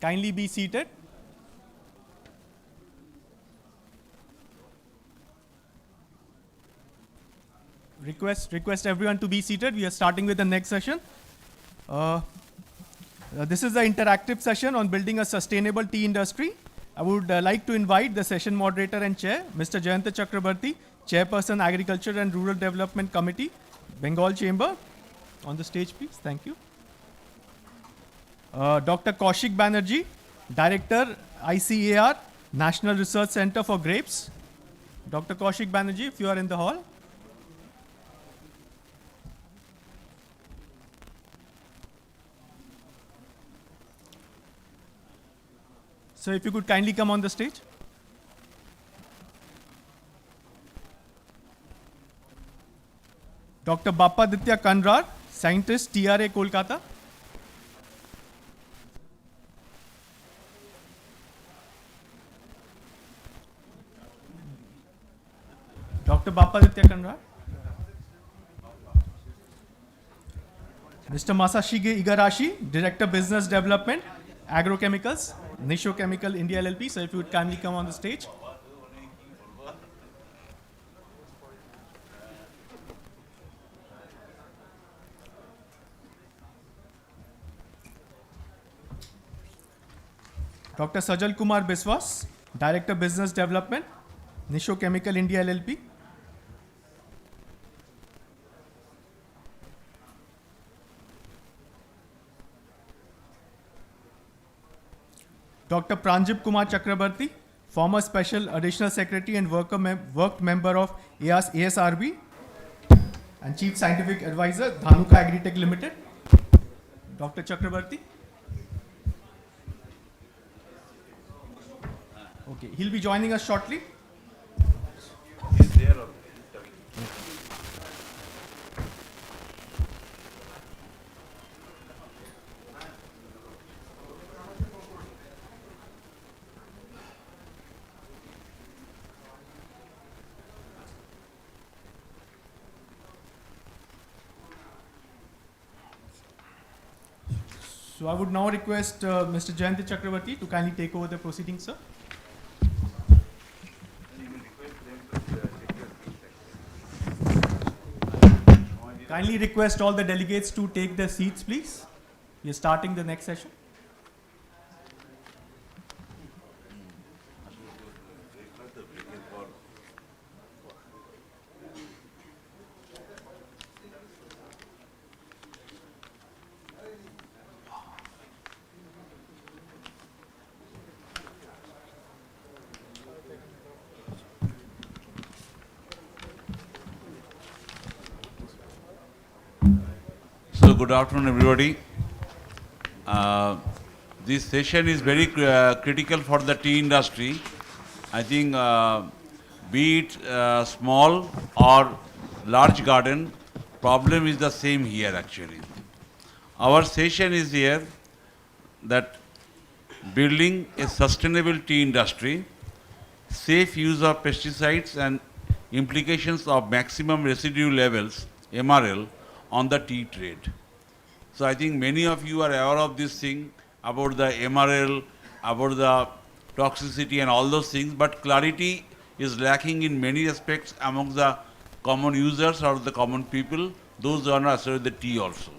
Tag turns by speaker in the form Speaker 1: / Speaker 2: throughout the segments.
Speaker 1: Kindly be seated. Request everyone to be seated. We are starting with the next session. This is the interactive session on building a sustainable tea industry. I would like to invite the session moderator and chair, Mr. Jayanta Chakrabarti, Chairperson, Agriculture and Rural Development Committee, Bengal Chamber. On the stage, please. Thank you. Dr. Kaushik Banerjee, Director, ICAR, National Research Center for Grapes. Dr. Kaushik Banerjee, if you are in the hall. So if you could kindly come on the stage. Dr. Bappaditya Kanrar, Scientist, TRA, Kolkata. Dr. Bappaditya Kanrar. Mr. Masashige Igarashi, Director, Business Development, Agrochemicals, Nisho Chemical India LLP. So if you would kindly come on the stage. Dr. Sajal Kumar Biswas, Director, Business Development, Nisho Chemical India LLP. Dr. Pranjip Kumar Chakrabarti, former Special Additional Secretary and worked member of ASRB and Chief Scientific Advisor, Dhanuka Agritech Limited. Dr. Chakrabarti. Okay, he'll be joining us shortly.
Speaker 2: He's there or
Speaker 1: So I would now request Mr. Jayanta Chakrabarti to kindly take over the proceedings, sir. Kindly request all the delegates to take their seats, please. We are starting the next session.
Speaker 2: Good afternoon, everybody. This session is very critical for the tea industry. I think be it small or large garden, problem is the same here actually. Our session is here that building a sustainable tea industry, safe use of pesticides and implications of maximum residue levels, MRL, on the tea trade. So I think many of you are aware of this thing about the MRL, about the toxicity and all those things, but clarity is lacking in many aspects among the common users or the common people, those who are not associated with the tea also.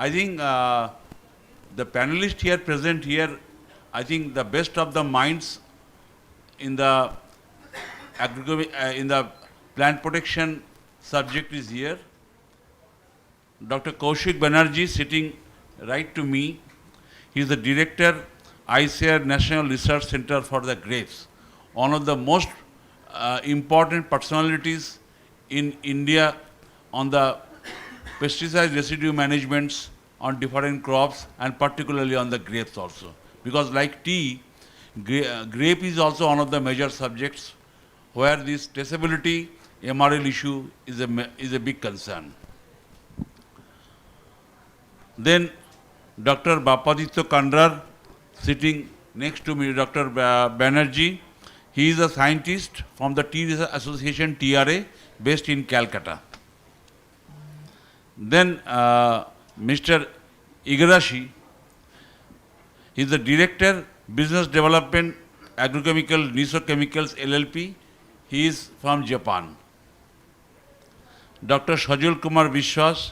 Speaker 2: I think the panelists here present here, I think the best of the minds in the plant protection subject is here. Dr. Kaushik Banerjee sitting right to me. He is the Director, ICAR National Research Center for the Grapes. One of the most important personalities in India on the pesticide residue managements on different crops and particularly on the grapes also. Because like tea, grape is also one of the major subjects where this traceability MRL issue is a big concern. Then Dr. Bappaditya Kanrar sitting next to me, Dr. Banerjee. He is a scientist from the Tea Research Association TRA based in Calcutta. Then Mr. Igarashi. He is the Director, Business Development, Agrochemical, Niso-Chemicals LLP. He is from Japan. Dr. Sajul Kumar Vishwas,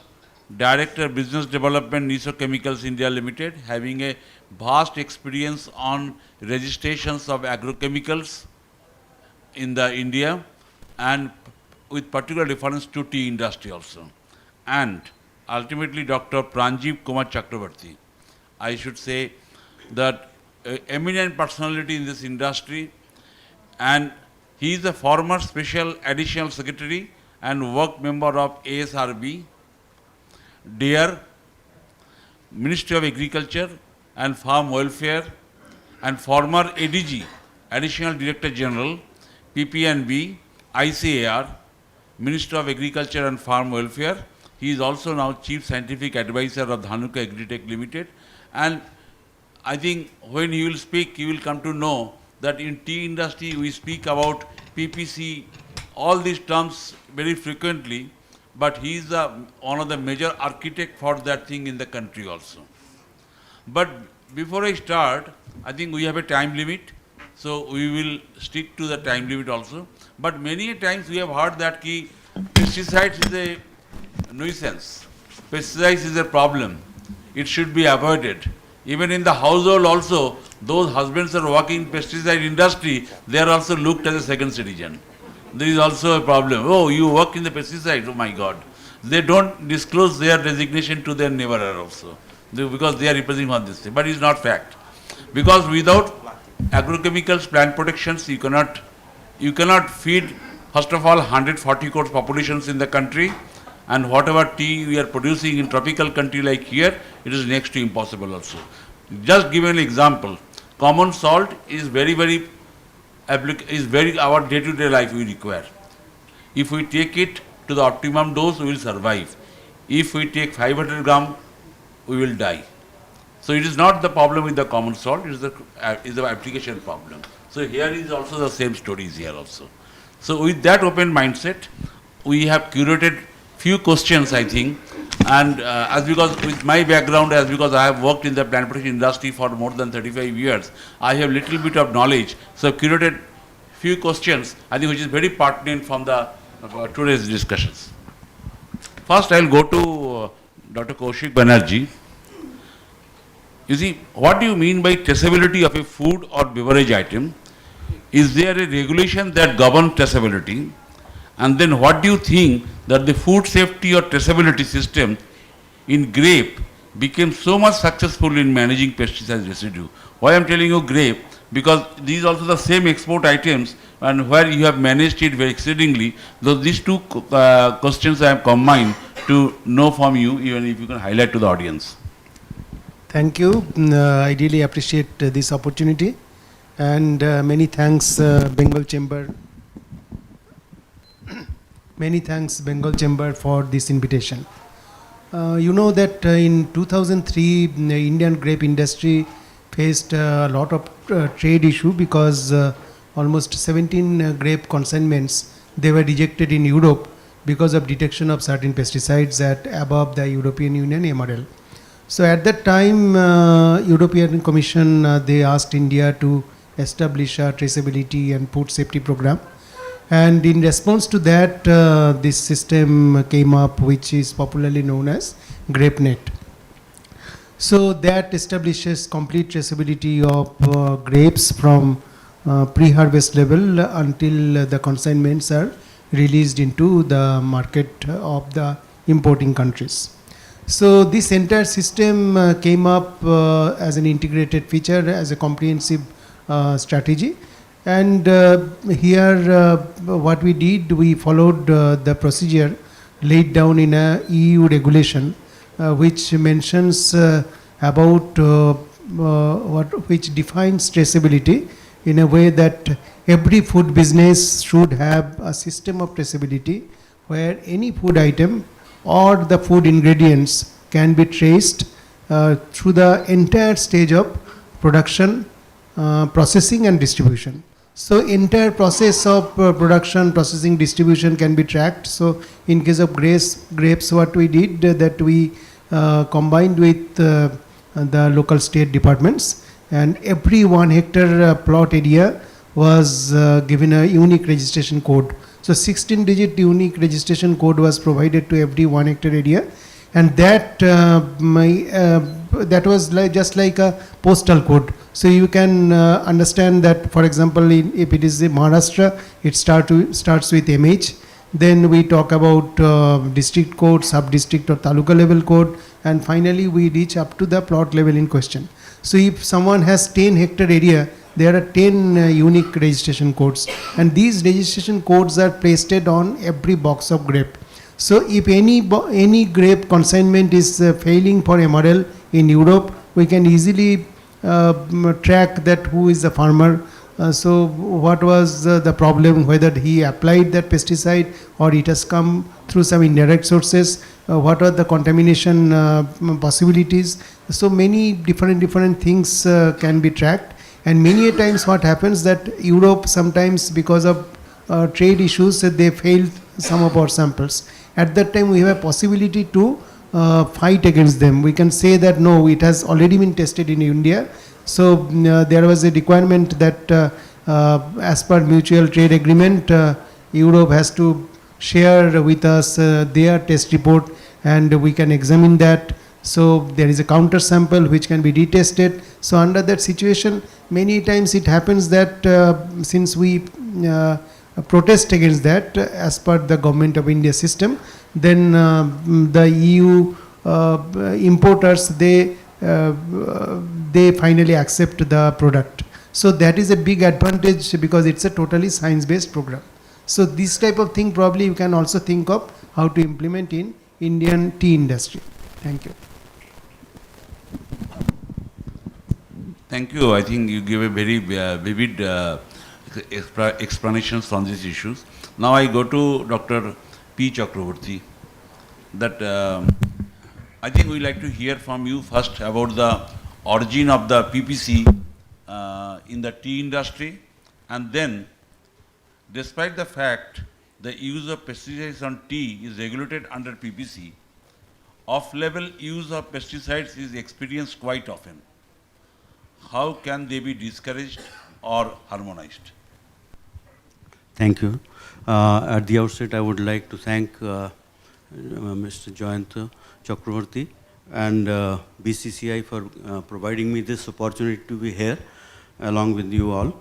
Speaker 2: Director, Business Development, Niso-Chemicals India Limited, having a vast experience on registrations of agrochemicals in the India and with particular reference to tea industry also. And ultimately Dr. Pranjeev Kumar Chakrabarti. I should say that eminent personality in this industry, and he is a former Special Additional Secretary and work member of ASRB, DEAR, Ministry of Agriculture and Farm Welfare, and former ADG, Additional Director General, PPNB, ICAR, Minister of Agriculture and Farm Welfare. He is also now Chief Scientific Advisor of Dhanuka Agritech Limited. And I think when he will speak, you will come to know that in tea industry we speak about PPC, all these terms very frequently, but he is one of the major architect for that thing in the country also. But before I start, I think we have a time limit, so we will stick to the time limit also. But many a times we have heard that pesticides is a nuisance, pesticides is a problem, it should be avoided. Even in the household also, those husbands who are working in pesticide industry, they are also looked as a second citizen. There is also a problem. Oh, you work in the pesticides, oh my God. They don't disclose their designation to their neighbor also, because they are representing on this thing. But it's not fact. Because without agrochemicals, plant protections, you cannot feed, first of all, 140 crore populations in the country, and whatever tea we are producing in tropical country like here, it is next to impossible also. Just give an example. Common salt is our day-to-day life we require. If we take it to the optimum dose, we will survive. If we take 500 gram, we will die. So it is not the problem with the common salt, it is the application problem. So here is also the same stories here also. So with that open mindset, we have curated few questions, I think, and because with my background, because I have worked in the plant protection industry for more than 35 years, I have little bit of knowledge. So I've curated few questions, I think, which is very pertinent from the today's discussions. First, I will go to Dr. Kaushik Banerjee. You see, what do you mean by traceability of a food or beverage item? Is there a regulation that governs traceability? And then what do you think that the food safety or traceability system in grape became so much successful in managing pesticide residue? Why I am telling you grape? Because these are also the same export items, and where you have managed it very exceedingly. Though these two questions I have combined to know from you, even if you can highlight to the audience.
Speaker 3: Thank you. I really appreciate this opportunity, and many thanks Bengal Chamber. Many thanks Bengal Chamber for this invitation. You know that in 2003, the Indian grape industry faced a lot of trade issue because almost 17 grape consignments, they were rejected in Europe because of detection of certain pesticides at above the European Union MRL. So at that time, European Commission, they asked India to establish a traceability and food safety program. And in response to that, this system came up, which is popularly known as GrapeNet. So that establishes complete traceability of grapes from pre-harvest level until the consignments are released into the market of the importing countries. So this entire system came up as an integrated feature, as a comprehensive strategy. And here what we did, we followed the procedure laid down in a EU regulation which mentions about which defines traceability in a way that every food business should have a system of traceability where any food item or the food ingredients can be traced through the entire stage of production, processing and distribution. So entire process of production, processing, distribution can be tracked. So in case of grapes, what we did that we combined with the local state departments, and every 1 hectare plot area was given a unique registration code. So 16-digit unique registration code was provided to every 1 hectare area, and that that was just like a postal code. So you can understand that, for example, if it is in Maharashtra, it starts with MH. Then we talk about district code, sub-district or taluka level code, and finally we reach up to the plot level in question. So if someone has 10 hectare area, there are 10 unique registration codes, and these registration codes are pasted on every box of grape. So if any grape consignment is failing for MRL in Europe, we can easily track that who is the farmer. So what was the problem, whether he applied that pesticide or it has come through some indirect sources, what are the contamination possibilities. So many different things can be tracked. And many a times what happens that Europe sometimes, because of trade issues, they failed some of our samples. At that time we have a possibility to fight against them. We can say that no, it has already been tested in India. So there was a requirement that as per mutual trade agreement, Europe has to share with us their test report, and we can examine that. So there is a counter sample which can be retested. So under that situation, many times it happens that since we protest against that as per the government of India system, then the EU importers, they finally accept the product. So that is a big advantage because it's a totally science-based program. So this type of thing probably you can also think of how to implement in Indian tea industry. Thank you.
Speaker 2: Thank you. I think you gave a very vivid explanations on these issues. Now I go to Dr. P. Chakraborty. That I think we'd like to hear from you first about the origin of the PPC in the tea industry, and then, despite the fact the use of pesticides on tea is regulated under PPC, off-level use of pesticides is experienced quite often. How can they be discouraged or harmonized?
Speaker 4: Thank you. At the outset, I would like to thank Mr. Jayant Chakraborty and BCCI for providing me this opportunity to be here along with you all.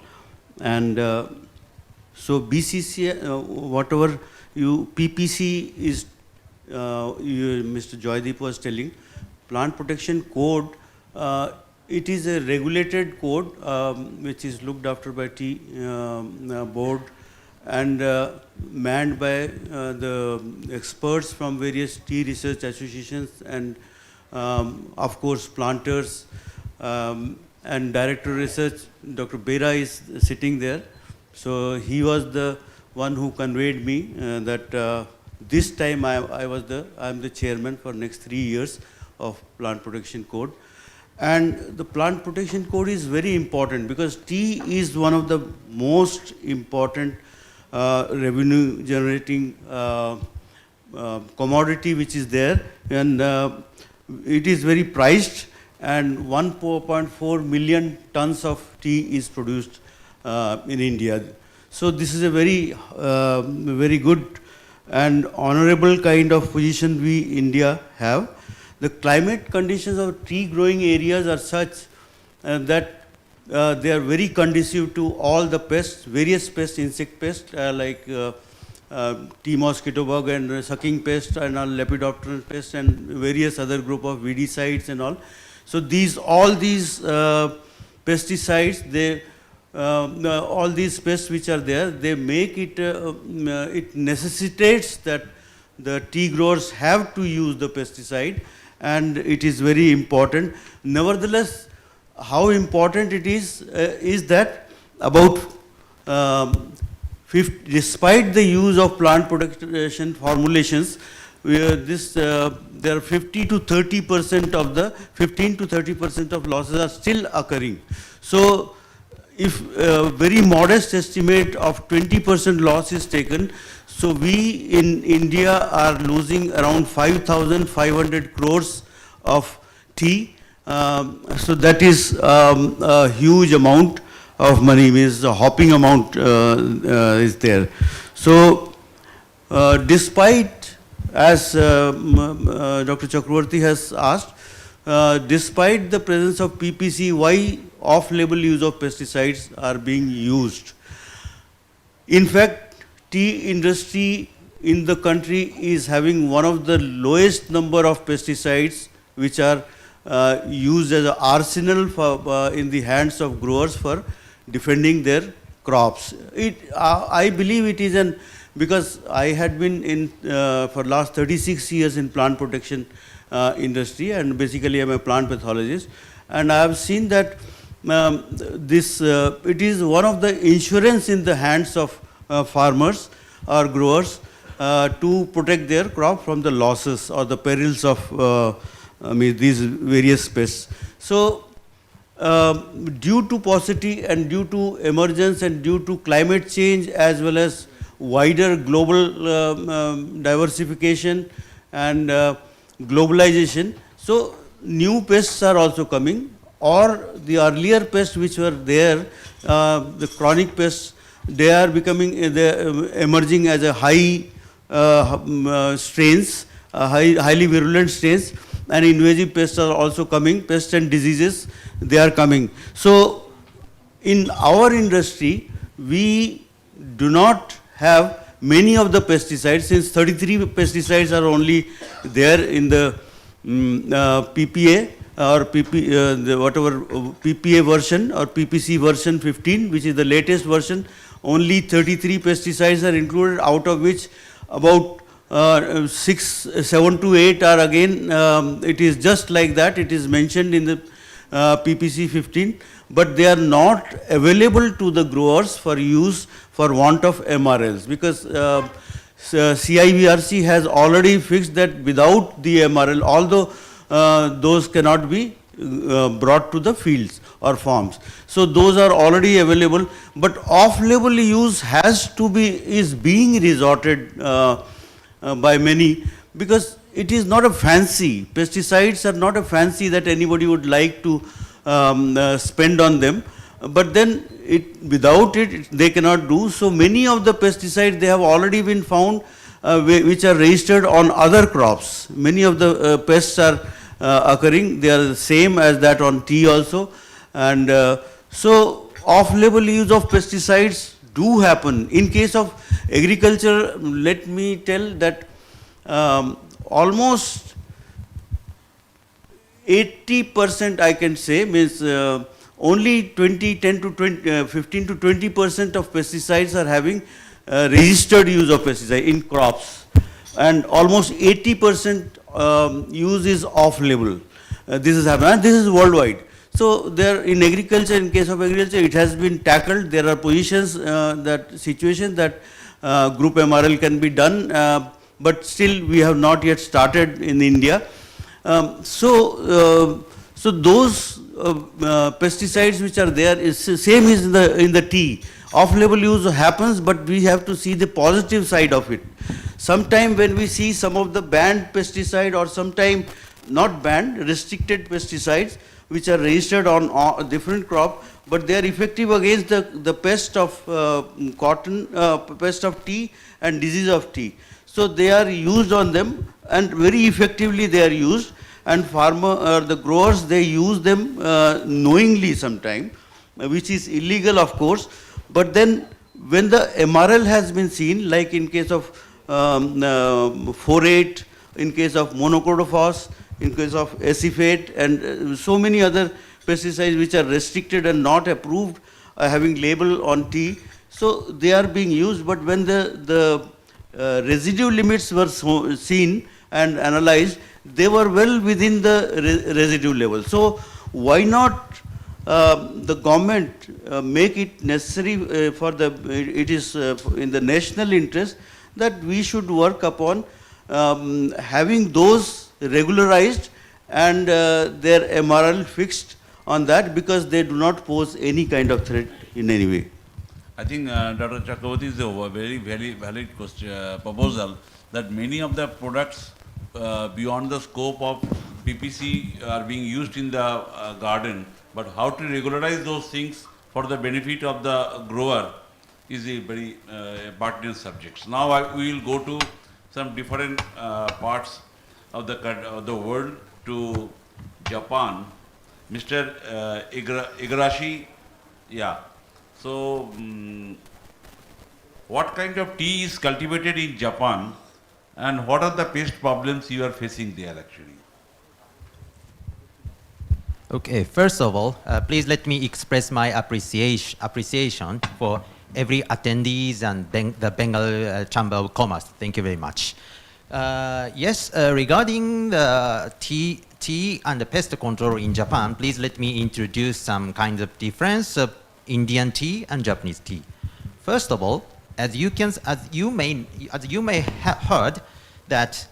Speaker 4: And so BCCI, whatever PPC is, Mr. Joydeep was telling, Plant Protection Code, it is a regulated code which is looked after by tea board and manned by the experts from various tea research associations and of course planters and director research. Dr. Bera is sitting there. So he was the one who conveyed me that this time I am the chairman for next 3 years of Plant Protection Code. And the Plant Protection Code is very important because tea is one of the most important revenue generating commodity which is there, and it is very priced, and 1.4 million tons of tea is produced in India. So this is a very very good and honorable kind of position we India have. The climate conditions of tea growing areas are such that they are very conducive to all the pests, various pests, insect pests like tea mosquito bug and sucking pest and all lepidopteran pests and various other group of weedicides and all. So all these pesticides, all these pests which are there, they make it, it necessitates that the tea growers have to use the pesticide, and it is very important. Nevertheless, how important it is that about despite the use of plant protection formulations, there are 50 to 30% of the 15 to 30% of losses are still occurring. So if a very modest estimate of 20% loss is taken, so we in India are losing around 5,500 crores of tea, So that is a huge amount of money, means a hopping amount is there. So despite, as Dr. Chakravarti has asked, despite the presence of PPC, why off-label use of pesticides are being used? In fact, tea industry in the country is having one of the lowest number of pesticides which are used as an arsenal for, in the hands of growers for defending their crops. I believe it is an, because I had been in for last 36 years in plant protection industry, and basically I'm a plant pathologist, and I have seen that it is one of the insurance in the hands of farmers or growers to protect their crop from the losses or the perils of these various pests. So due to paucity and due to emergence and due to climate change as well as wider global diversification and globalization, so new pests are also coming, or the earlier pests which were there, the chronic pests, they are becoming, emerging as a high strains, highly virulent strains, and invasive pests are also coming, pests and diseases, they are coming. So in our industry, we do not have many of the pesticides, since 33 pesticides are only there in the PPA or whatever PPA version or PPC version 15, which is the latest version. Only 33 pesticides are included, out of which about 7 to 8 are again, it is just like that, it is mentioned in the PPC 15, but they are not available to the growers for use for want of MRLs, because CIVRC has already fixed that without the MRL, although those cannot be brought to the fields or farms. So those are already available, but off-label use is being resorted by many, because it is not a fancy, pesticides are not a fancy that anybody would like to spend on them, but then without it they cannot do. So many of the pesticides, they have already been found which are registered on other crops. Many of the pests are occurring, they are the same as that on tea also, and so off-label use of pesticides do happen. In case of agriculture, let me tell that almost 80% I can say, means only 10 to 20, 15 to 20% of pesticides are having registered use of pesticide in crops, and almost 80% use is off-label. This is happening, and this is worldwide. So there in agriculture, in case of agriculture, it has been tackled. There are positions, situations that group MRL can be done, but still we have not yet started in India. So those pesticides which are there is same is in the tea. Off-label use happens, but we have to see the positive side of it. Sometime when we see some of the banned pesticide, or sometime not banned, restricted pesticides which are registered on different crop, but they are effective against the pest of cotton, pest of tea and disease of tea. So they are used on them, and very effectively they are used, and the growers, they use them knowingly sometime, which is illegal of course. But then when the MRL has been seen, like in case of phorate, in case of monochrotophos, in case of acephate, and so many other pesticides which are restricted and not approved, having label on tea, so they are being used. But when the residue limits were seen and analyzed, they were well within the residue level. So why not the government make it necessary it is in the national interest that we should work upon having those regularized and their MRL fixed on that, because they do not pose any kind of threat in any way.
Speaker 2: I think Dr. Chakravarti is a very, very valid question, proposal that many of the products beyond the scope of PPC are being used in the garden, but how to regularize those things for the benefit of the grower is a very pertinent subject. Now we will go to some different parts of the world, to Japan. Mr. Igarashi, yeah. So, what kind of tea is cultivated in Japan, and what are the pest problems you are facing there actually?
Speaker 5: Okay, first of all, please let me express my appreciation for every attendees and the Bengal Chamber of Commerce. Thank you very much. Yes, regarding the tea and the pest control in Japan, please let me introduce some kind of difference of Indian tea and Japanese tea. First of all, as you may have heard, that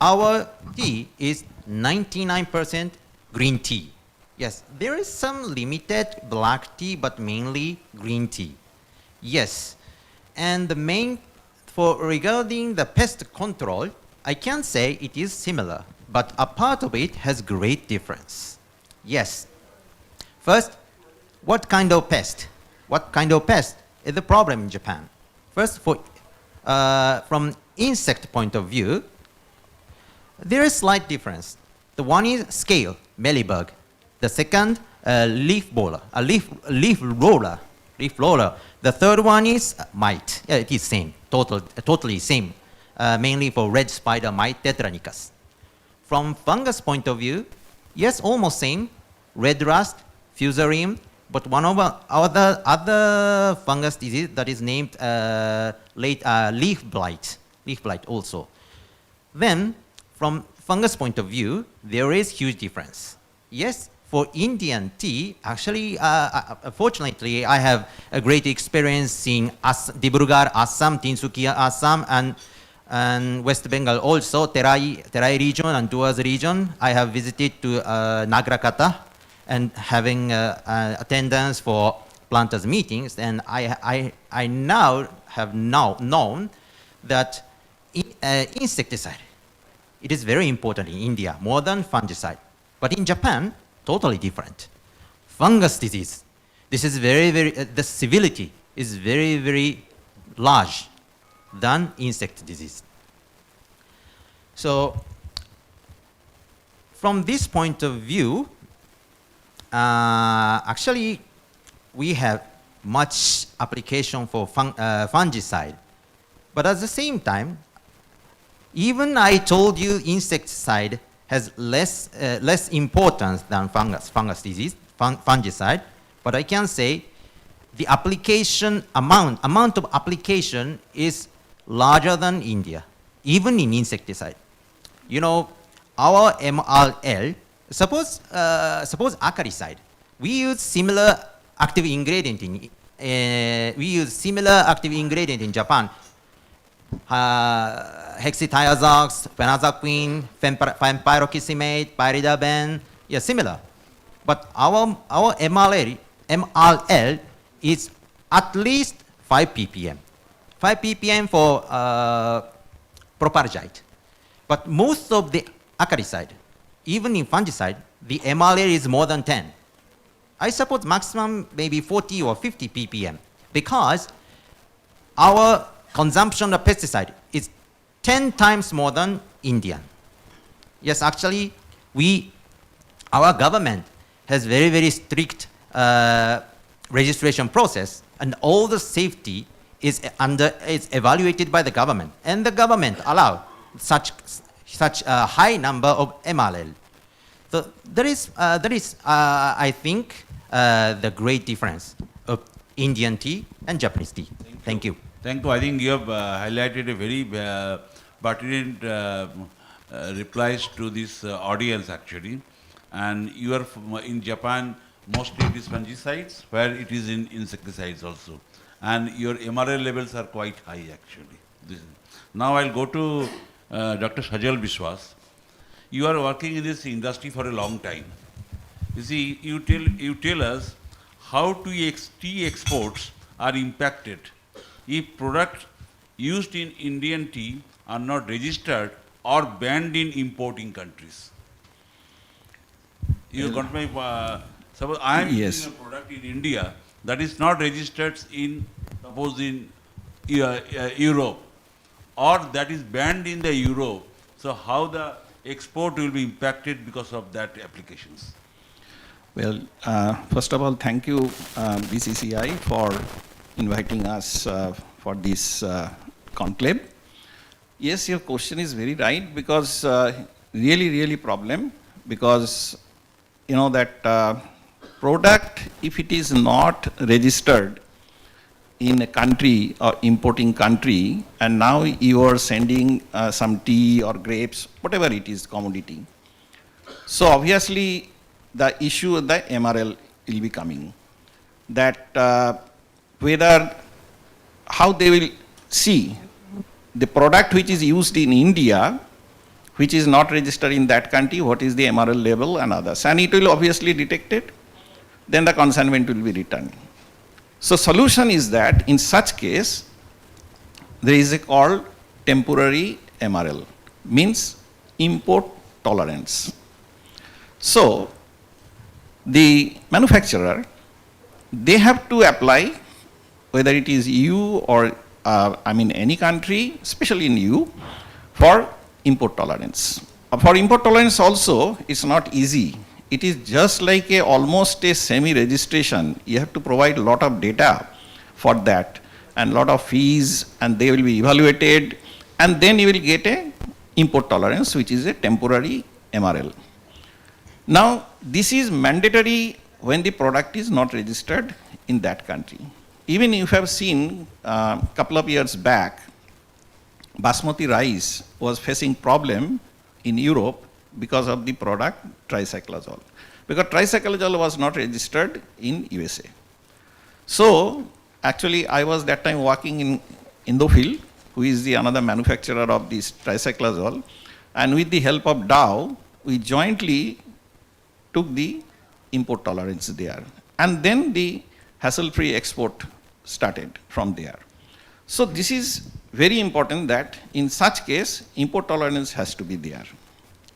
Speaker 5: our tea is 99% green tea. Yes, there is some limited black tea, but mainly green tea. Yes, and the main, regarding the pest control, I can say it is similar, but a part of it has great difference. Yes. First, what kind of pest? What kind of pest is the problem in Japan? First, from insect point of view, there is slight difference. The one is scale, mealybug. The second, leaf roller. The third one is mite. Yeah, it is same, totally same. Mainly for red spider mite, Tetranicus. From fungus point of view, yes, almost same. Red rust, fusarium, but one of other fungus disease that is named leaf blight also. Then, from fungus point of view, there is huge difference. Yes, for Indian tea, actually, fortunately, I have a great experience in Dibrugarh, Assam, Tinsukia, Assam, and West Bengal also, Terai region and Duaz region. I have visited to Nagrakata and having attendance for planters meetings, and I now have known that insecticide, it is very important in India, more than fungicide. But in Japan, totally different. Fungus disease, this is the severity is very, very large than insect disease. So, from this point of view, actually, we have much application for fungicide. But at the same time, even I told you insecticide has less importance than fungus disease, fungicide, but I can say the application amount of application is larger than India, even in insecticide. You know, our MRL, suppose acaricide, we use similar active ingredient in Japan. Hexythiazox, phenazoquine, pyroxysimate, pyridaben, yeah, similar. But our MRL is at least 5 ppm. 5 ppm for propargite. But most of the acaricide, even in fungicide, the MRL is more than 10. I suppose maximum maybe 40 or 50 ppm, because our consumption of pesticide is 10 times more than Indian. Yes, actually, our government has very, very strict registration process, and all the safety is evaluated by the government, and the government allow such a high number of MRL. So there is I think, the great difference of Indian tea and Japanese tea. Thank you.
Speaker 2: Thank you. I think you have highlighted a very pertinent replies to this audience actually. And you are in Japan, mostly it is fungicides, where it is in insecticides also. And your MRL levels are quite high actually. Now I'll go to Dr. Sajal Biswas. You are working in this industry for a long time. You see, you tell us how tea exports are impacted if products used in Indian tea are not registered or banned in importing countries. You got my, suppose I am
Speaker 6: Yes.
Speaker 2: using a product in India that is not registered in, suppose in Europe, or that is banned in the Europe. So how the export will be impacted because of that applications?
Speaker 6: Well, first of all, thank you, BCCI, for inviting us for this conclave. Yes, your question is very right, because really problem, because you know that product, if it is not registered in a country or importing country, and now you are sending some tea or grapes, whatever it is, commodity. So obviously, the issue of the MRL will be coming. That whether, how they will see the product which is used in India, which is not registered in that country, what is the MRL level and others. And it will obviously detect it, then the consignment will be returned. So solution is that in such case, there is a called temporary MRL, means import tolerance. So the manufacturer, they have to apply, whether it is EU or any country, especially in EU, for import tolerance. For import tolerance also, it's not easy. It is just like almost a semi-registration. You have to provide a lot of data for that and lot of fees, and they will be evaluated, and then you will get a import tolerance, which is a temporary MRL. Now, this is mandatory when the product is not registered in that country. Even if you have seen a couple of years back, basmati rice was facing problem in Europe because of the product tricyclazole. Because tricyclazole was not registered in USA. So, actually I was that time working in Indophil, who is the another manufacturer of this tricyclazole, and with the help of Dow, we jointly took the import tolerance there. And then the hassle-free export started from there. So this is very important that in such case, import tolerance has to be there.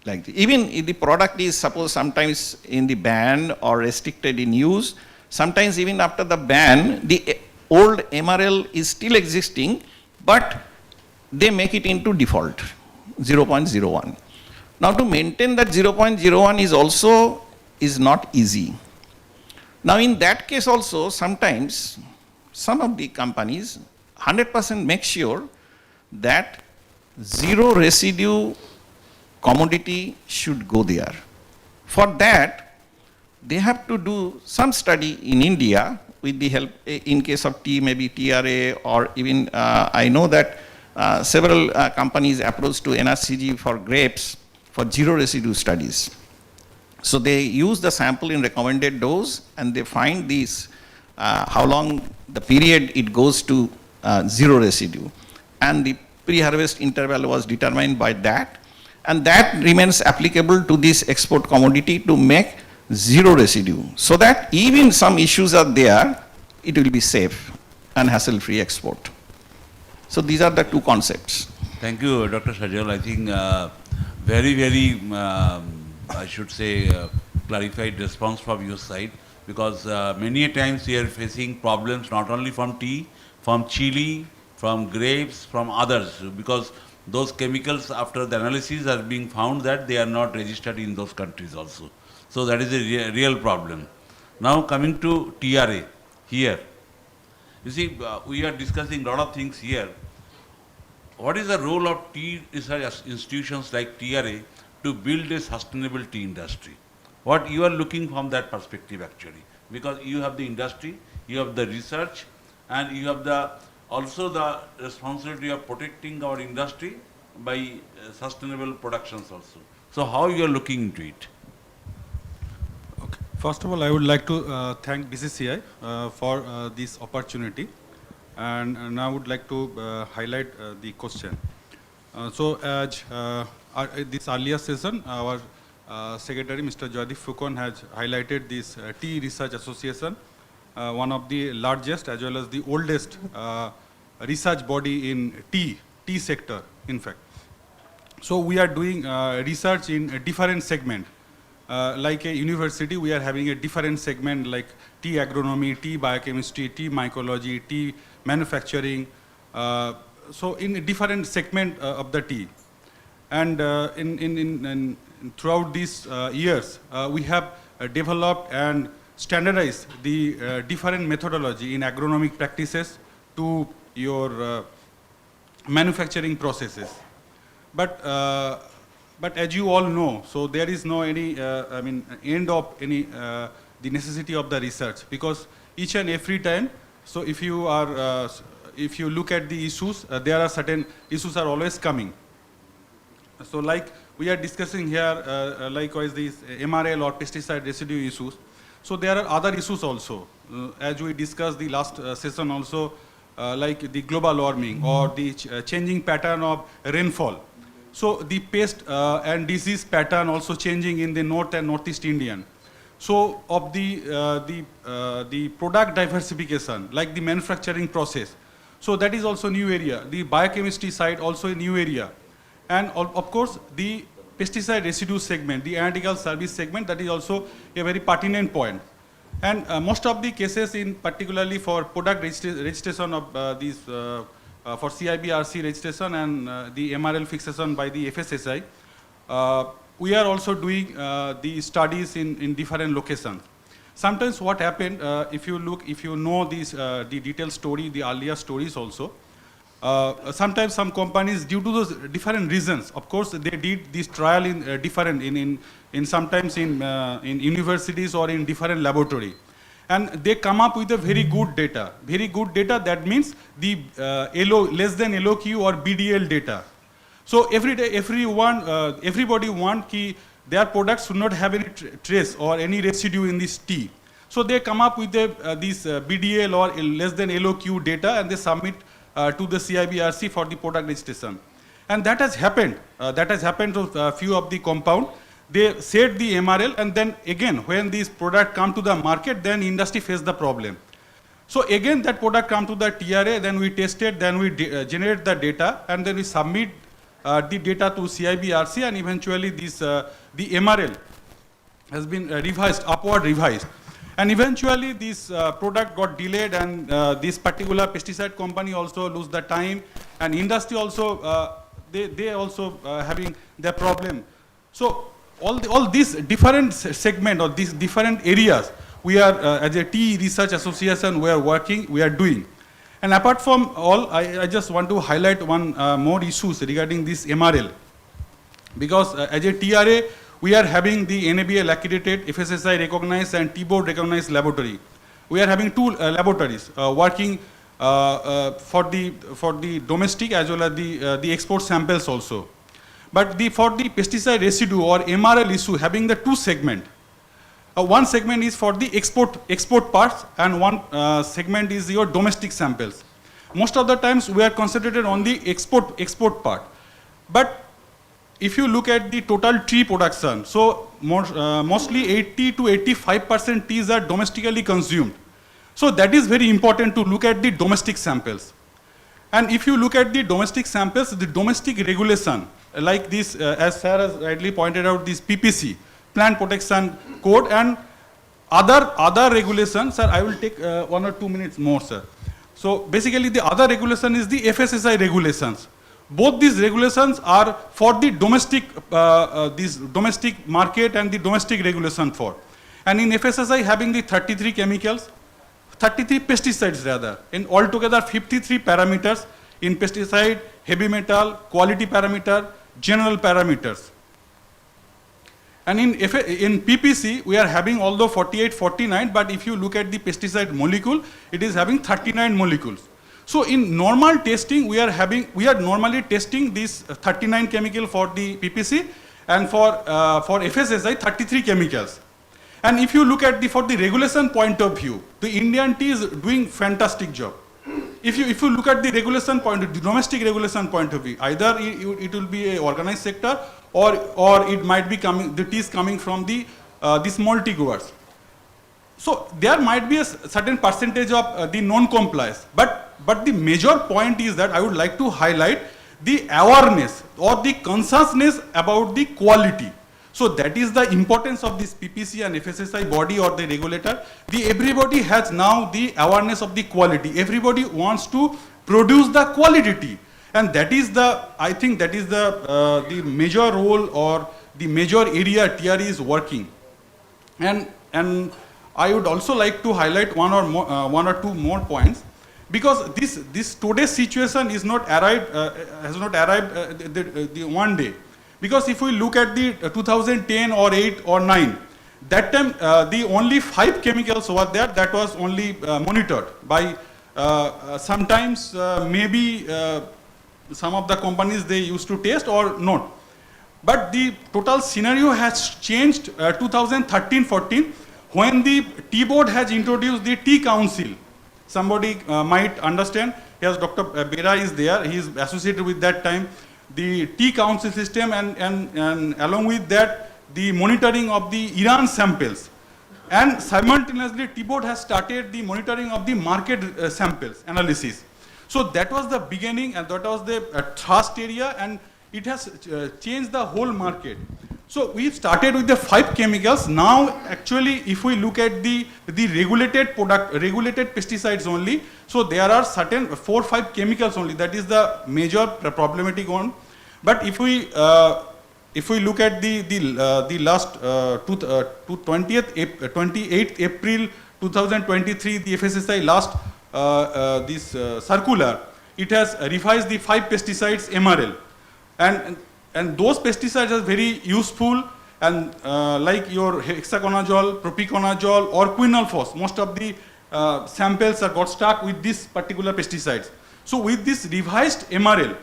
Speaker 6: Like even if the product is suppose sometimes in the ban or restricted in use, sometimes even after the ban, the old MRL is still existing, but they make it into default, 0.01. Now to maintain that 0.01 is not easy. Now in that case also, sometimes some of the companies 100% make sure that zero residue commodity should go there. For that, they have to do some study in India with the help, in case of tea, maybe TRA, or even I know that several companies approached to NRCG for grapes for zero residue studies. So they use the sample in recommended dose, and they find these, how long the period it goes to zero residue. And the pre-harvest interval was determined by that. And that remains applicable to this export commodity to make zero residue. So that even some issues are there, it will be safe and hassle-free export. So these are the two concepts.
Speaker 2: Thank you, Dr. Sajal. I think very, I should say, clarified response from your side, because many a times we are facing problems not only from tea, from chili, from grapes, from others, because those chemicals after the analysis are being found that they are not registered in those countries also. So that is a real problem. Now coming to TRA here. You see, we are discussing a lot of things here. What is the role of tea research institutions like TRA to build a sustainable tea industry? What you are looking from that perspective actually? Because you have the industry, you have the research, and you have also the responsibility of protecting our industry by sustainable productions also. So how you are looking into it?
Speaker 7: Okay. First of all, I would like to thank BCCI for this opportunity, and I would like to highlight the question. So as this earlier session, our Secretary, Mr. Joydeep Fukonn, has highlighted this Tea Research Association, one of the largest as well as the oldest research body in tea sector, in fact. So we are doing research in a different segment. like a university, we are having a different segment like tea agronomy, tea biochemistry, tea mycology, tea manufacturing. So in a different segment of the tea. And throughout these years, we have developed and standardized the different methodology in agronomic practices to your manufacturing processes. But as you all know, so there is no any, end of any the necessity of the research, because each and every time, so if you are, if you look at the issues, there are certain issues are always coming. So like we are discussing here, likewise these MRL or pesticide residue issues. So there are other issues also, as we discussed the last session also, like the global warming or the changing pattern of rainfall. So the pest and disease pattern also changing in the North and Northeast Indian. So of the product diversification, like the manufacturing process. So that is also new area. The biochemistry side also a new area. And of course the pesticide residue segment, the analytical service segment, that is also a very pertinent point. And most of the cases in particularly for product registration of these for CIBRC registration and the MRL fixation by the FSSI, we are also doing the studies in different locations. Sometimes what happened, if you know these, the detailed story, the earlier stories also, sometimes some companies, due to those different reasons, of course, they did this trial in different, sometimes in universities or in different laboratory. And they come up with a very good data. Very good data, that means the less than LOQ or BDL data. So everybody want their products should not have any trace or any residue in this tea. So they come up with this BDL or less than LOQ data, and they submit to the CIBRC for the product registration. And that has happened. That has happened to a few of the compound. They set the MRL, and then again, when these products come to the market, then industry face the problem. So again, that product come to the TRA, then we test it, then we generate the data, and then we submit the data to CIBRC, and eventually this, the MRL has been revised, upward revised. And eventually this product got delayed, and this particular pesticide company also lose the time, and industry also, they also having their problem. So all these different segment or these different areas, we are as a tea research association, we are working, we are doing. And apart from all, I just want to highlight one more issues regarding this MRL. Because as a TRA, we are having the NABL accredited, FSSI recognized, and T-Board recognized laboratory. We are having two laboratories working for the domestic as well as the export samples also. But for the pesticide residue or MRL issue, having the two segment. One segment is for the export parts, and one segment is your domestic samples. Most of the times we are concentrated on the export part. But if you look at the total tea production, so mostly 80 to 85% teas are domestically consumed. So that is very important to look at the domestic samples. And if you look at the domestic samples, the domestic regulation, like this, as Sarah has rightly pointed out, this PPC, Plant Protection Code, and other regulations, sir, I will take 1 or 2 minutes more, sir. So basically the other regulation is the FSSI regulations. Both these regulations are for the domestic, this domestic market and the domestic regulation for. And in FSSI having the 33 chemicals, 33 pesticides rather, in altogether 53 parameters in pesticide, heavy metal, quality parameter, general parameters. And in PPC, we are having although 48, 49, but if you look at the pesticide molecule, it is having 39 molecules. So in normal testing, we are normally testing this 39 chemical for the PPC, and for FSSI 33 chemicals. And if you look at for the regulation point of view, the Indian tea is doing fantastic job. If you look at the regulation point, the domestic regulation point of view, either it will be a organized sector, or it might be coming, the tea is coming from the small tea growers. So there might be a certain percentage of the non-compliance, but the major point is that I would like to highlight the awareness or the consciousness about the quality. So that is the importance of this PPC and FSSI body or the regulator. Everybody has now the awareness of the quality. Everybody wants to produce the quality tea. And that is the, I think that is the major role or the major area TRE is working. And I would also like to highlight one or two more points, because this today's situation is not arrived, has not arrived the one day. Because if we look at the 2010 or 8 or 9, that time the only 5 chemicals were there that was only monitored by sometimes maybe some of the companies they used to test or not. But the total scenario has changed 2013-14 when the Tea Board has introduced the Tea Council. Somebody might understand, yes, Dr. Bera is there, he is associated with that time, the Tea Council system and along with that, the monitoring of the Iran samples. And simultaneously, Tea Board has started the monitoring of the market samples analysis. So that was the beginning and that was the thrust area, and it has changed the whole market. So we started with the 5 chemicals. Now actually if we look at the regulated product, regulated pesticides only, so there are certain 4 or 5 chemicals only. That is the major problematic one. But if we look at the last 28th April 2023, the FSSI last this circular, it has revised the 5 pesticides MRL. And those pesticides are very useful, and like your hexaconazole, propiconazole or quinalphos, most of the samples are got stuck with this particular pesticides. So with this revised MRL,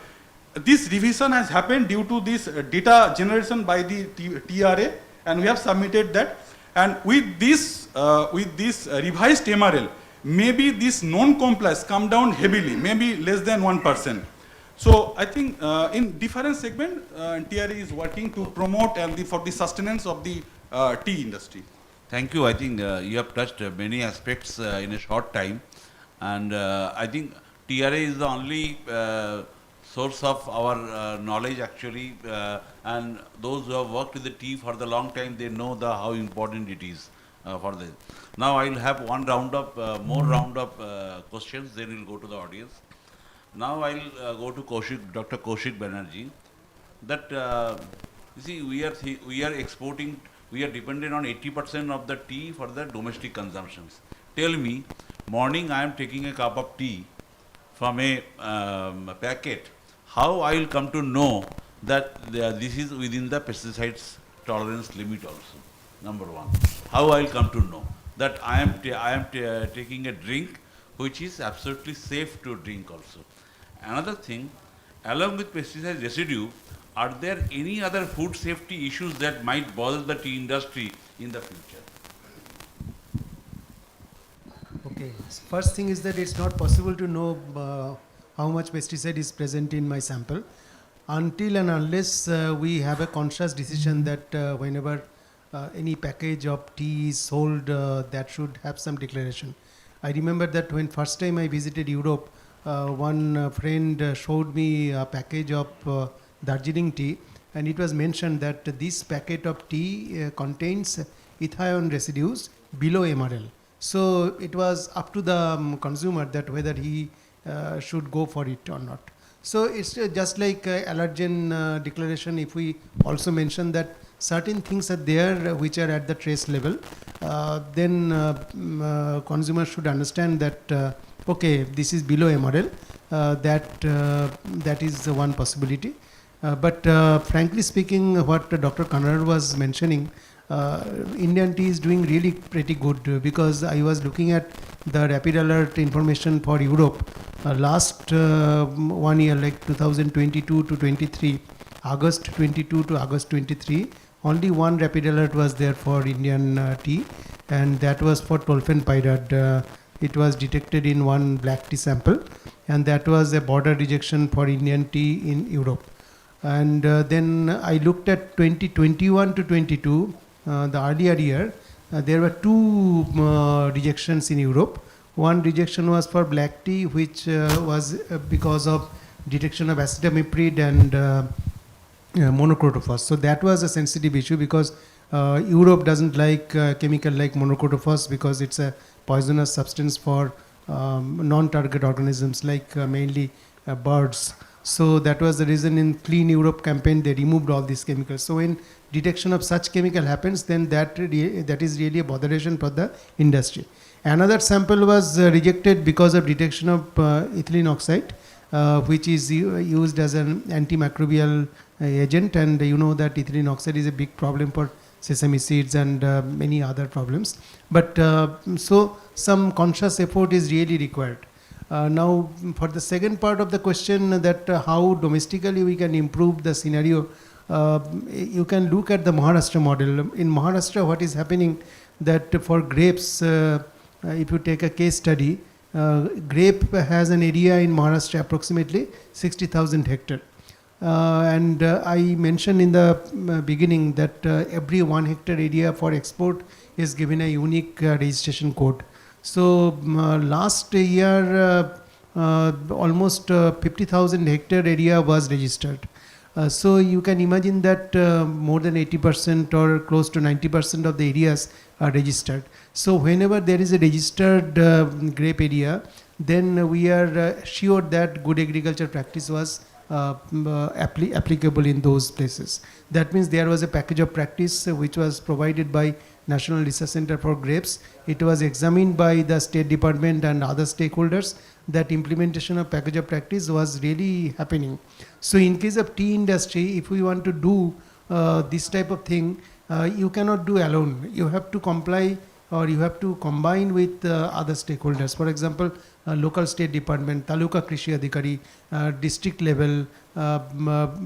Speaker 7: this revision has happened due to this data generation by the TRA, and we have submitted that. And with this revised MRL, maybe this non-compliance come down heavily, maybe less than 1%. So I think in different segment, TRE is working to promote and for the sustenance of the tea industry.
Speaker 2: Thank you. I think you have touched many aspects in a short time, and I think TRA is the only source of our knowledge actually, and those who have worked with the tea for the long time, they know how important it is for them. Now I will have one roundup, more roundup questions, then we will go to the audience. Now I will go to Dr. Kaushik Banerjee. That you see, we are exporting, we are dependent on 80% of the tea for the domestic consumptions. Tell me, morning I am taking a cup of tea from a packet. How I will come to know that this is within the pesticides tolerance limit also? Number one. How I will come to know that I am taking a drink which is absolutely safe to drink also? Another thing, along with pesticide residue, are there any other food safety issues that might bother the tea industry in the future?
Speaker 3: Okay, first thing is that it's not possible to know how much pesticide is present in my sample until and unless we have a conscious decision that whenever any package of tea is sold, that should have some declaration. I remember that when first time I visited Europe, one friend showed me a package of Darjeeling tea, and it was mentioned that this packet of tea contains ethion residues below MRL. So it was up to the consumer that whether he should go for it or not. So it's just like allergen declaration. If we also mention that certain things are there which are at the trace level, then consumers should understand that okay, this is below MRL. That is one possibility. But frankly speaking, what Dr. Kannadar was mentioning, Indian tea is doing really pretty good, because I was looking at the rapid alert information for Europe last 1 year, like 2022 to 23, August 22 to August 23, only one rapid alert was there for Indian tea, and that was for tolfenpyrad. It was detected in one black tea sample, and that was a border rejection for Indian tea in Europe. And then I looked at 2021 to 22, the earlier year, there were 2 rejections in Europe. One rejection was for black tea, which was because of detection of acetamiprid and monocrotophos. So that was a sensitive issue because Europe doesn't like chemical like monocrotophos because it's a poisonous substance for non-target organisms like mainly birds. So that was the reason in Clean Europe campaign they removed all these chemicals. So when detection of such chemical happens, then that is really a botheration for the industry. Another sample was rejected because of detection of ethylene oxide, which is used as an antimicrobial agent, and you know that ethylene oxide is a big problem for sesame seeds and many other problems. But so some conscious effort is really required. Now for the second part of the question, that how domestically we can improve the scenario, you can look at the Maharashtra model. In Maharashtra, what is happening that for grapes, if you take a case study, grape has an area in Maharashtra approximately 60,000 hectare. And I mentioned in the beginning that every 1 hectare area for export is given a unique registration code. So last year almost 50,000 hectare area was registered. So you can imagine that more than 80% or close to 90% of the areas are registered. So whenever there is a registered grape area, then we are sure that good agriculture practice was applicable in those places. That means there was a package of practice which was provided by National Research Center for Grapes. It was examined by the State Department and other stakeholders. That implementation of package of practice was really happening. So in case of tea industry, if we want to do this type of thing, you cannot do alone. You have to comply or you have to combine with other stakeholders. For example, local state department, Taluka Krishi Adhikari, district level,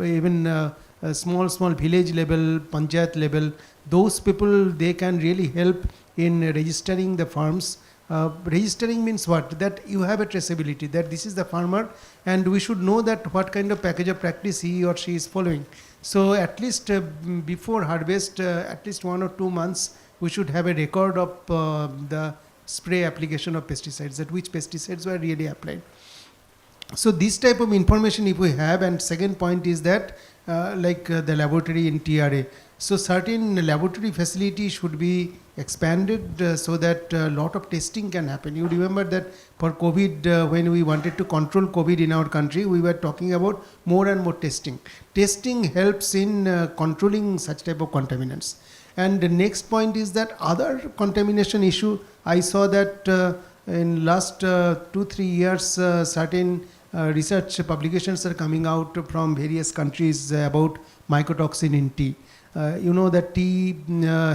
Speaker 3: even small village level, panchayat level, those people, they can really help in registering the farms. Registering means what? That you have a traceability, that this is the farmer and we should know that what kind of package of practice he or she is following. So at least before harvest, at least 1 or 2 months, we should have a record of the spray application of pesticides, that which pesticides were really applied. So this type of information if we have, and second point is that like the laboratory in TRA. So certain laboratory facility should be expanded so that a lot of testing can happen. You remember that for COVID, when we wanted to control COVID in our country, we were talking about more and more testing. Testing helps in controlling such type of contaminants. And the next point is that other contamination issue, I saw that in last 2-3 years, certain research publications are coming out from various countries about mycotoxin in tea. You know that tea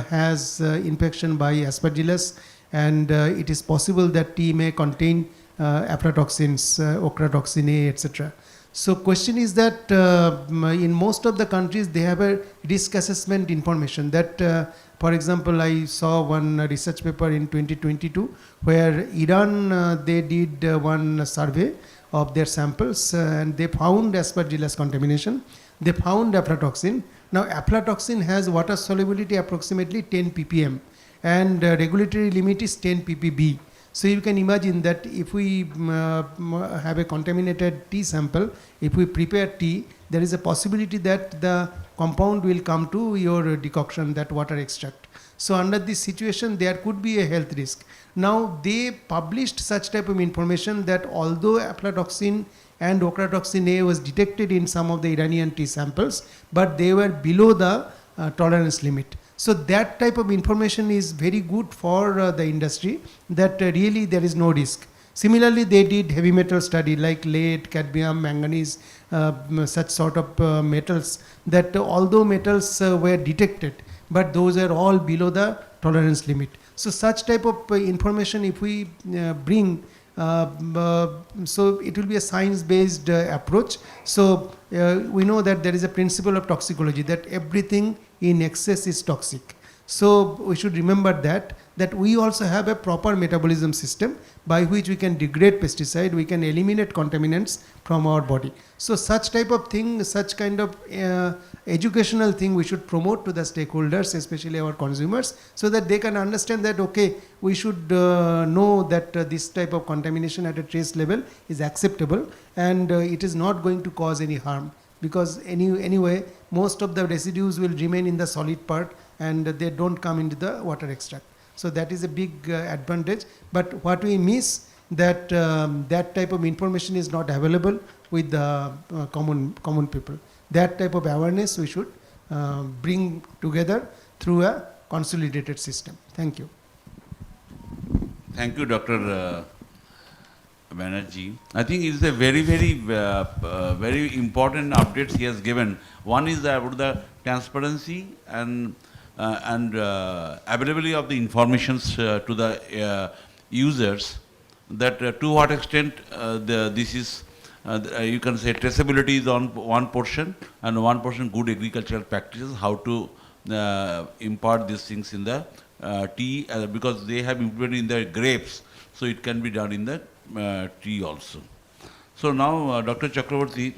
Speaker 3: has infection by aspergillus, and it is possible that tea may contain aflatoxins, ochratoxin A, etc. So question is that in most of the countries they have a risk assessment information that for example, I saw one research paper in 2022 where Iran they did one survey of their samples and they found aspergillus contamination. They found aflatoxin. Now aflatoxin has water solubility approximately 10 ppm and regulatory limit is 10 ppb. So you can imagine that if we have a contaminated tea sample, if we prepare tea, there is a possibility that the compound will come to your decoction, that water extract. So under this situation, there could be a health risk. Now they published such type of information that although aflatoxin and ochratoxin A was detected in some of the Iranian tea samples, but they were below the tolerance limit. So that type of information is very good for the industry, that really there is no risk. Similarly, they did heavy metal study like lead, cadmium, manganese, such sort of metals, that although metals were detected, but those are all below the tolerance limit. So such type of information if we bring, so it will be a science-based approach. So we know that there is a principle of toxicology, that everything in excess is toxic. So we should remember that we also have a proper metabolism system by which we can degrade pesticide, we can eliminate contaminants from our body. So such type of thing, such kind of educational thing we should promote to the stakeholders, especially our consumers, so that they can understand that okay, we should know that this type of contamination at a trace level is acceptable and it is not going to cause any harm. because anyway, most of the residues will remain in the solid part and they don't come into the water extract. So that is a big advantage. But what we miss, that that type of information is not available with the common people. That type of awareness we should bring together through a consolidated system. Thank you.
Speaker 2: Thank you, Dr. Banerjee. I think it's a very important updates he has given. One is about the transparency and availability of the informations to the users. That to what extent this is, you can say traceability is on one portion, and one portion good agricultural practices, how to impart these things in the tea, because they have implemented in the grapes, so it can be done in the tea also. So now, Dr. Chakraborty,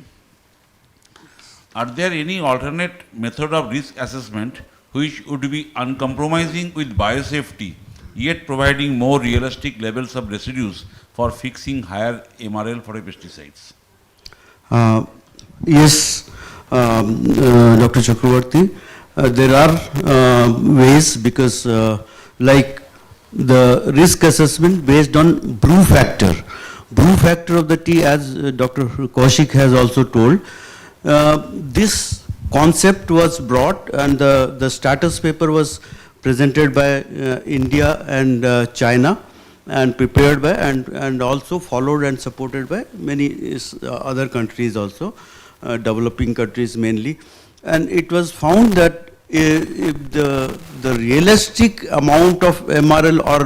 Speaker 2: are there any alternate method of risk assessment which would be uncompromising with biosafety, yet providing more realistic levels of residues for fixing higher MRL for pesticides?
Speaker 4: Yes, Dr. Chakraborty, there are ways, because like the risk assessment based on brew factor of the tea, as Dr. Kaushik has also told, this concept was brought, and the status paper was presented by India and China, and prepared by and also followed and supported by many other countries also, developing countries mainly. And it was found that if the realistic amount of MRL or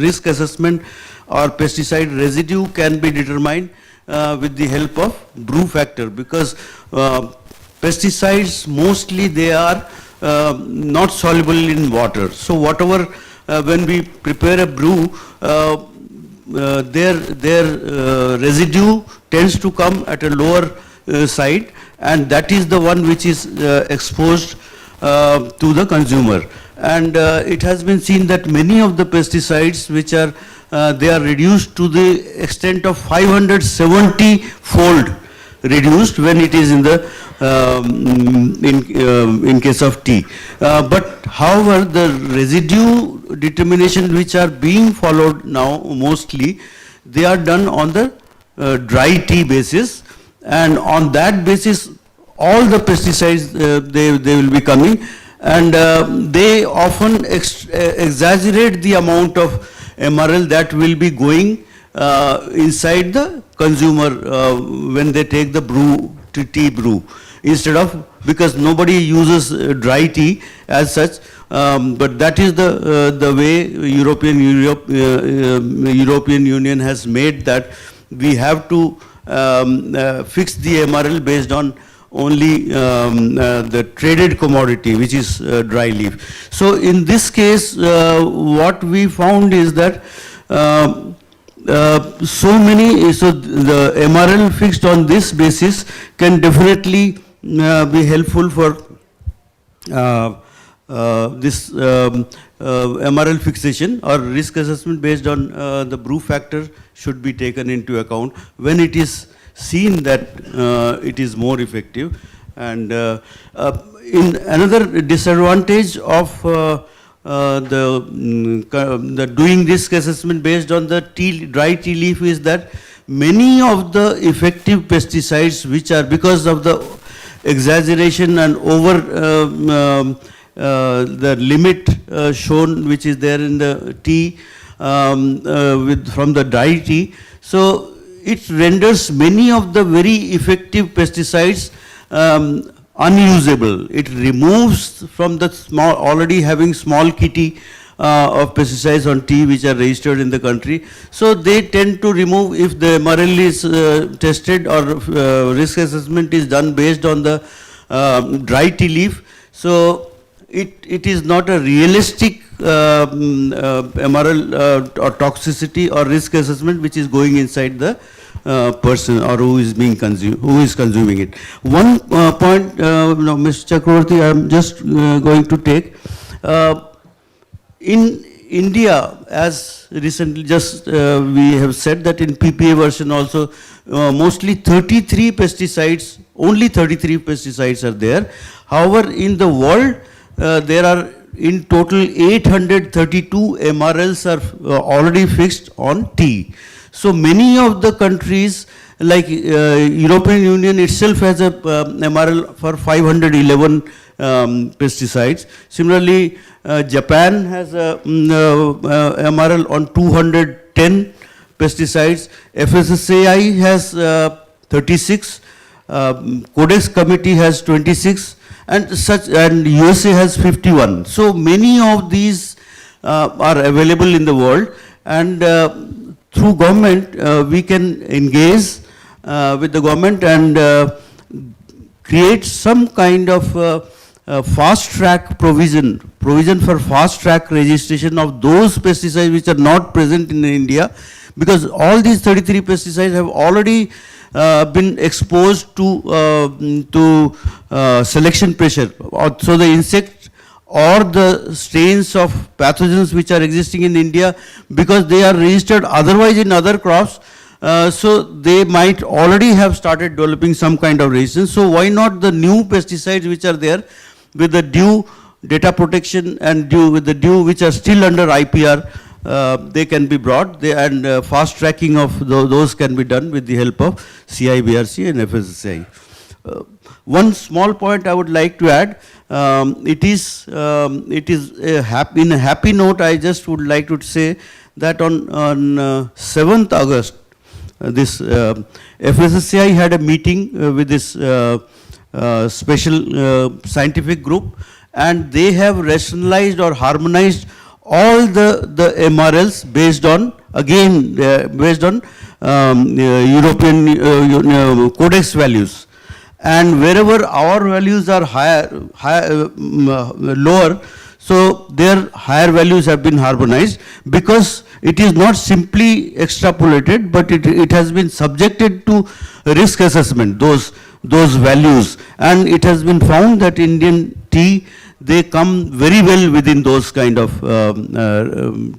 Speaker 4: risk assessment or pesticide residue can be determined with the help of brew factor, because pesticides mostly they are not soluble in water. So whatever, when we prepare a brew, their residue tends to come at a lower side, and that is the one which is exposed to the consumer. And it has been seen that many of the pesticides which are they are reduced to the extent of 570-fold reduced when it is in the in case of tea. But however, the residue determination which are being followed now mostly, they are done on the dry tea basis, and on that basis all the pesticides they will be coming, and they often exaggerate the amount of MRL that will be going inside the consumer when they take the brew to tea brew, instead of, because nobody uses dry tea as such, but that is the way European Union has made, that we have to fix the MRL based on only the traded commodity, which is dry leaf. So in this case, what we found is that so the MRL fixed on this basis can definitely be helpful for this MRL fixation, or risk assessment based on the brew factor should be taken into account when it is seen that it is more effective. And in another disadvantage of the doing risk assessment based on the dry tea leaf is that many of the effective pesticides, which are because of the exaggeration and over the limit shown which is there in the tea from the dry tea, so it renders many of the very effective pesticides unusable. It removes from the small, already having small kitty of pesticides on tea which are registered in the country. So they tend to remove, if the MRL is tested or risk assessment is done based on the dry tea leaf. So it is not a realistic MRL or toxicity or risk assessment which is going inside the person or who is being consuming it. One point, Mr. Chakraborty, I am just going to take. In India, as recently just we have said that in PPA version also, mostly 33 pesticides, only 33 pesticides are there. However, in the world, there are in total 832 MRLs are already fixed on tea. So many of the countries like European Union itself has a MRL for 511 pesticides. Similarly, Japan has a MRL on 210 pesticides. FSSAI has 36. Codex Committee has 26, and USA has 51. So many of these are available in the world, and through government we can engage with the government and create some kind of fast track provision for fast track registration of those pesticides which are not present in India, because all these 33 pesticides have already been exposed to selection pressure. So the insect or the strains of pathogens which are existing in India, because they are registered otherwise in other crops, so they might already have started developing some kind of resistance. So why not the new pesticides which are there with the due data protection and with the due which are still under IPR, they can be brought, and fast tracking of those can be done with the help of CIBRC and FSSAI. One small point I would like to add, it is in a happy note, I just would like to say that on 7th August, this FSSAI had a meeting with this special scientific group, and they have rationalized or harmonized all the MRLs based on, again, based on European Codex values. And wherever our values are lower, so their higher values have been harmonized, because it is not simply extrapolated, but it has been subjected to risk assessment, those values. And it has been found that Indian tea, they come very well within those kind of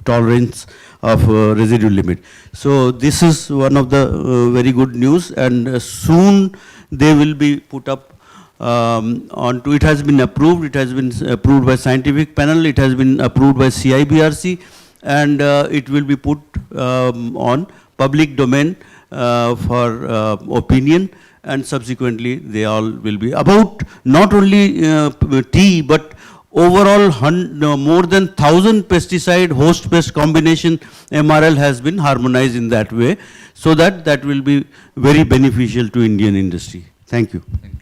Speaker 4: tolerance of residue limit. So this is one of the very good news, and soon they will be put up onto, it has been approved by scientific panel, it has been approved by CIBRC, and it will be put on public domain for opinion, and subsequently they all will be about not only tea, but overall more than 1,000 pesticide host pest combination MRL has been harmonized in that way, so that will be very beneficial to Indian industry. Thank you.
Speaker 2: Thank you.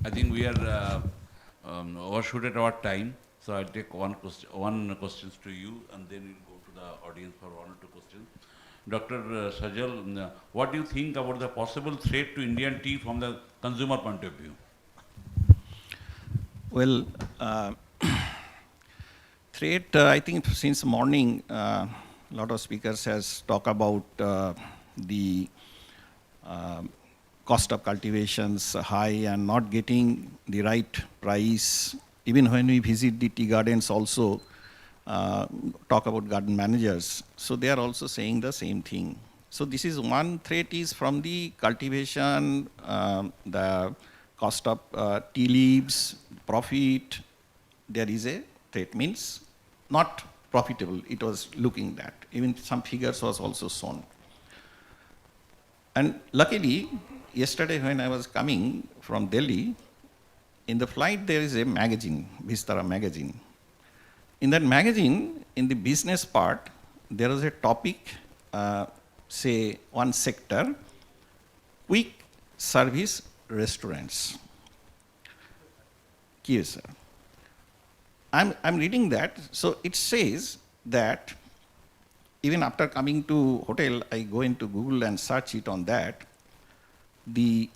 Speaker 2: I think we are overshoot at our time, so I'll take one question to you, and then we'll go to the audience for one or two questions. Dr. Sajal, what do you think about the possible threat to Indian tea from the consumer point of view?
Speaker 6: Well, threat, I think since morning, a lot of speakers has talked about the cost of cultivations high and not getting the right price. Even when we visit the tea gardens also, talk about garden managers, so they are also saying the same thing. So this is one threat is from the cultivation, the cost of tea leaves, profit, there is a threat, means not profitable, it was looking that. Even some figures was also shown. And luckily, yesterday when I was coming from Delhi, in the flight there is a magazine, Vistara magazine. In that magazine, in the business part, there was a topic, say one sector, quick service restaurants. Yes, sir. I'm reading that, so it says that even after coming to hotel, I go into Google and search it on that, the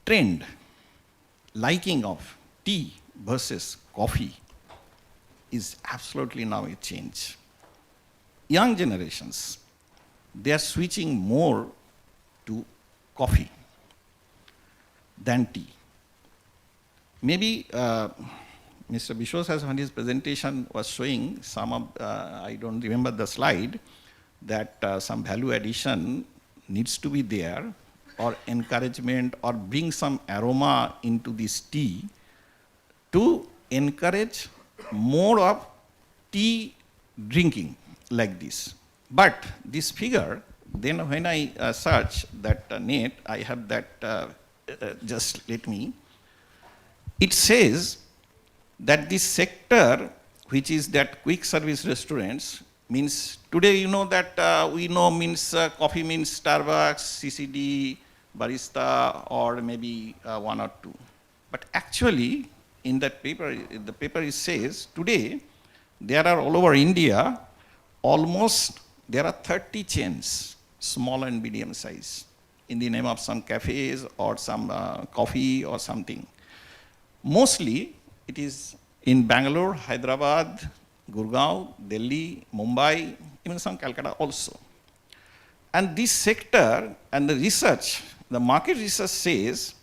Speaker 6: trend, liking of tea versus coffee is absolutely now a change. Young generations, they are switching more to coffee than tea. Maybe Mr. Bishwas has, when his presentation was showing some of, I don't remember the slide, that some value addition needs to be there, or encouragement, or bring some aroma into this tea to encourage more of tea drinking like this. But this figure, then when I search that net, I have that, just let me, it says that this sector, which is that quick service restaurants, means today you know that we know means coffee means Starbucks, CCD, barista, or maybe one or two. But actually, in that paper, the paper it says today there are all over India almost there are 30 chains, small and medium size, in the name of some cafes or some coffee or something. Mostly it is in Bangalore, Hyderabad, Gurgaon, Delhi, Mumbai, even some Calcutta also. And this sector and the research, the market research says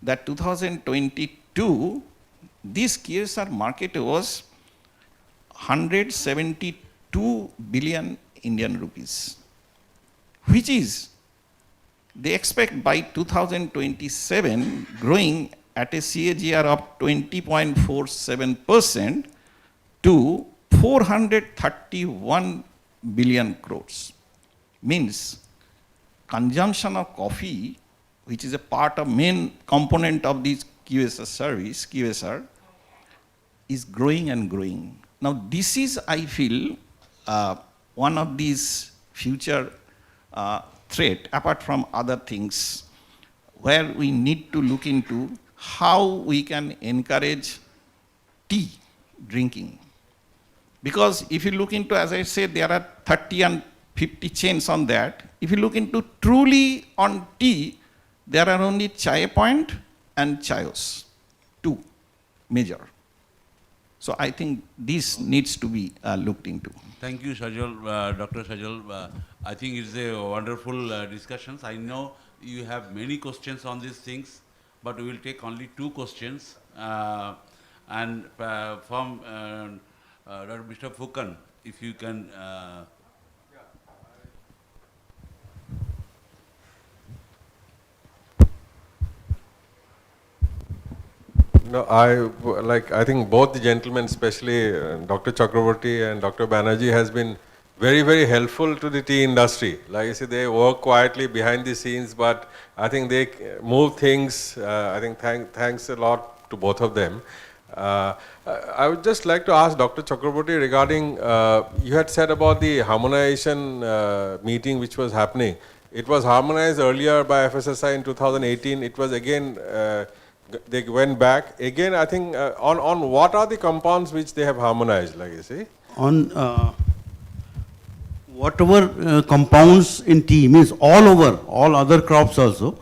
Speaker 6: that 2022, this QSR market was 172 billion Indian rupees, which is, they expect by 2027 growing at a CAGR of 20.47% to 431 billion crores. Means consumption of coffee, which is a part of main component of this QSR service, QSR, is growing and growing. Now this is, I feel, one of these future threat, apart from other things, where we need to look into how we can encourage tea drinking. Because if you look into, as I said, there are 30 and 50 chains on that. If you look into truly on tea, there are only Chai Point and Chayos, two major. So I think this needs to be looked into.
Speaker 2: Thank you, Sajal, Dr. Sajal. I think it's a wonderful discussions. I know you have many questions on these things, but we will take only 2 questions. And from Mr. Fukan, if you can.
Speaker 8: No, I think both the gentlemen, especially Dr. Chakraborty and Dr. Banerjee, has been very, very helpful to the tea industry. Like I said, they work quietly behind the scenes, but I think they move things. I think thanks a lot to both of them. I would just like to ask Dr. Chakraborty regarding, you had said about the harmonization meeting which was happening. It was harmonized earlier by FSSI in 2018. It was again, they went back. Again, I think, on what are the compounds which they have harmonized, like you say?
Speaker 4: On whatever compounds in tea, means all over, all other crops also,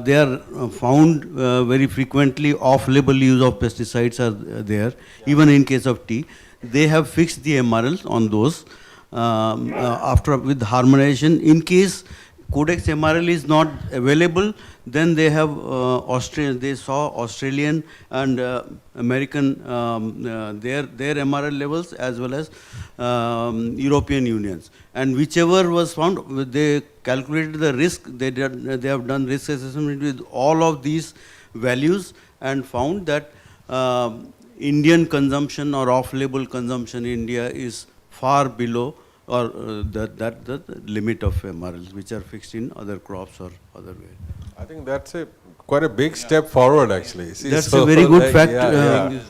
Speaker 4: they are found very frequently. Off-label use of pesticides are there, even in case of tea. They have fixed the MRLs on those. After with harmonization, in case Codex MRL is not available, then they have they saw Australian and American their MRL levels as well as European Unions. And whichever was found, they calculated the risk. They have done risk assessment with all of these values and found that Indian consumption or off-label consumption in India is far below or the limit of MRLs, which are fixed in other crops or other way.
Speaker 8: I think that's quite a big step forward, actually. See,
Speaker 4: that's a very good fact.
Speaker 2: This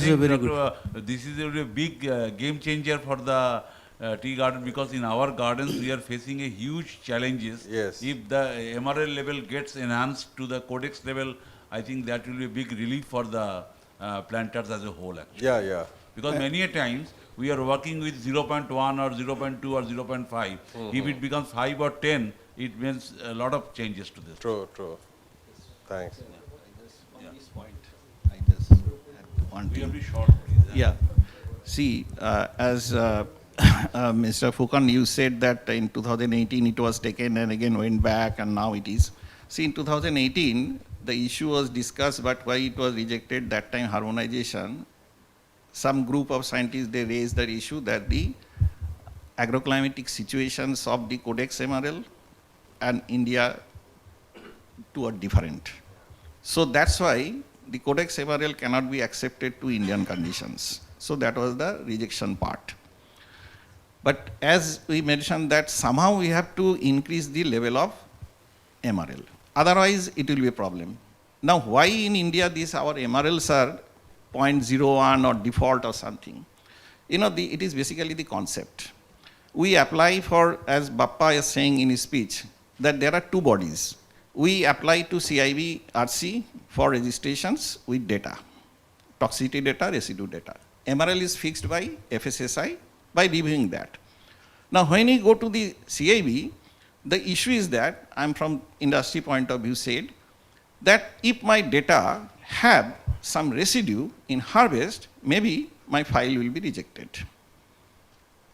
Speaker 2: is a very good. This is a big game changer for the tea garden, because in our gardens we are facing a huge challenges.
Speaker 8: Yes.
Speaker 2: If the MRL level gets enhanced to the Codex level, I think that will be a big relief for the planters as a whole, actually.
Speaker 8: Yeah.
Speaker 2: Because many a times we are working with 0.1 or 0.2 or 0.5. If it becomes 5 or 10, it means a lot of changes to this.
Speaker 8: True. Thanks.
Speaker 6: On this point, I just had one thing.
Speaker 2: Be short, please.
Speaker 6: Yeah. See, as Mr. Fukan, you said that in 2018 it was taken and again went back and now it is. See, in 2018, the issue was discussed, but why it was rejected that time, harmonization. Some group of scientists, they raised the issue that the agroclimatic situations of the Codex MRL and India two are different. So that's why the Codex MRL cannot be accepted to Indian conditions. So that was the rejection part. But as we mentioned that somehow we have to increase the level of MRL. Otherwise, it will be a problem. Now, why in India these our MRLs are 0.01 or default or something? You know, it is basically the concept. We apply for, as Bappa is saying in his speech, that there are two bodies. We apply to CIB RC for registrations with data, toxicity data, residue data. MRL is fixed by FSSI by reviewing that. Now, when you go to the CIB, the issue is that, I'm from industry point of view said, that if my data have some residue in harvest, maybe my file will be rejected.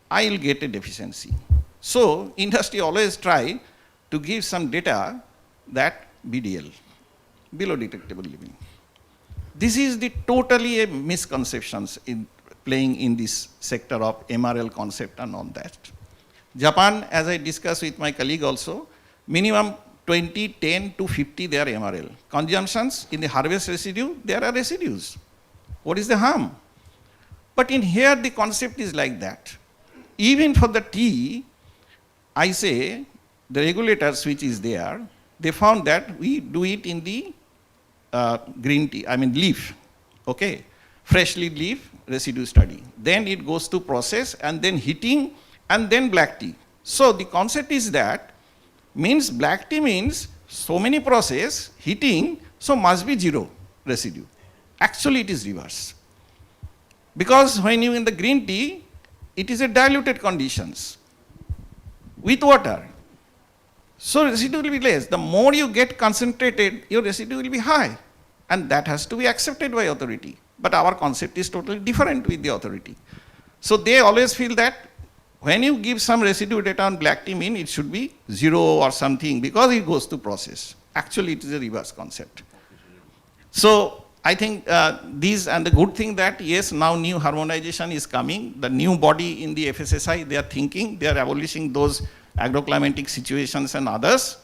Speaker 6: I will get a deficiency. So industry always try to give some data that BDL, below detectable limit. This is the totally a misconceptions in playing in this sector of MRL concept and all that. Japan, as I discussed with my colleague also, minimum 20, 10 to 50 they are MRL. Consumptions in the harvest residue, there are residues. What is the harm? But in here the concept is like that. Even for the tea, I say the regulators which is there, they found that we do it in the green tea, I mean leaf, okay, freshly leaf residue study. Then it goes to process and then heating and then black tea. So the concept is that, means black tea means so many process, heating, so must be zero residue. Actually it is reverse. Because when you in the green tea, it is a diluted conditions with water. So residue will be less. The more you get concentrated, your residue will be high. And that has to be accepted by authority. But our concept is totally different with the authority. So they always feel that when you give some residue data on black tea, mean it should be zero or something because it goes to process. Actually, it is a reverse concept. So I think these, and the good thing that yes, now new harmonization is coming. The new body in the FSSI, they are thinking, they are abolishing those agroclimatic situations and others.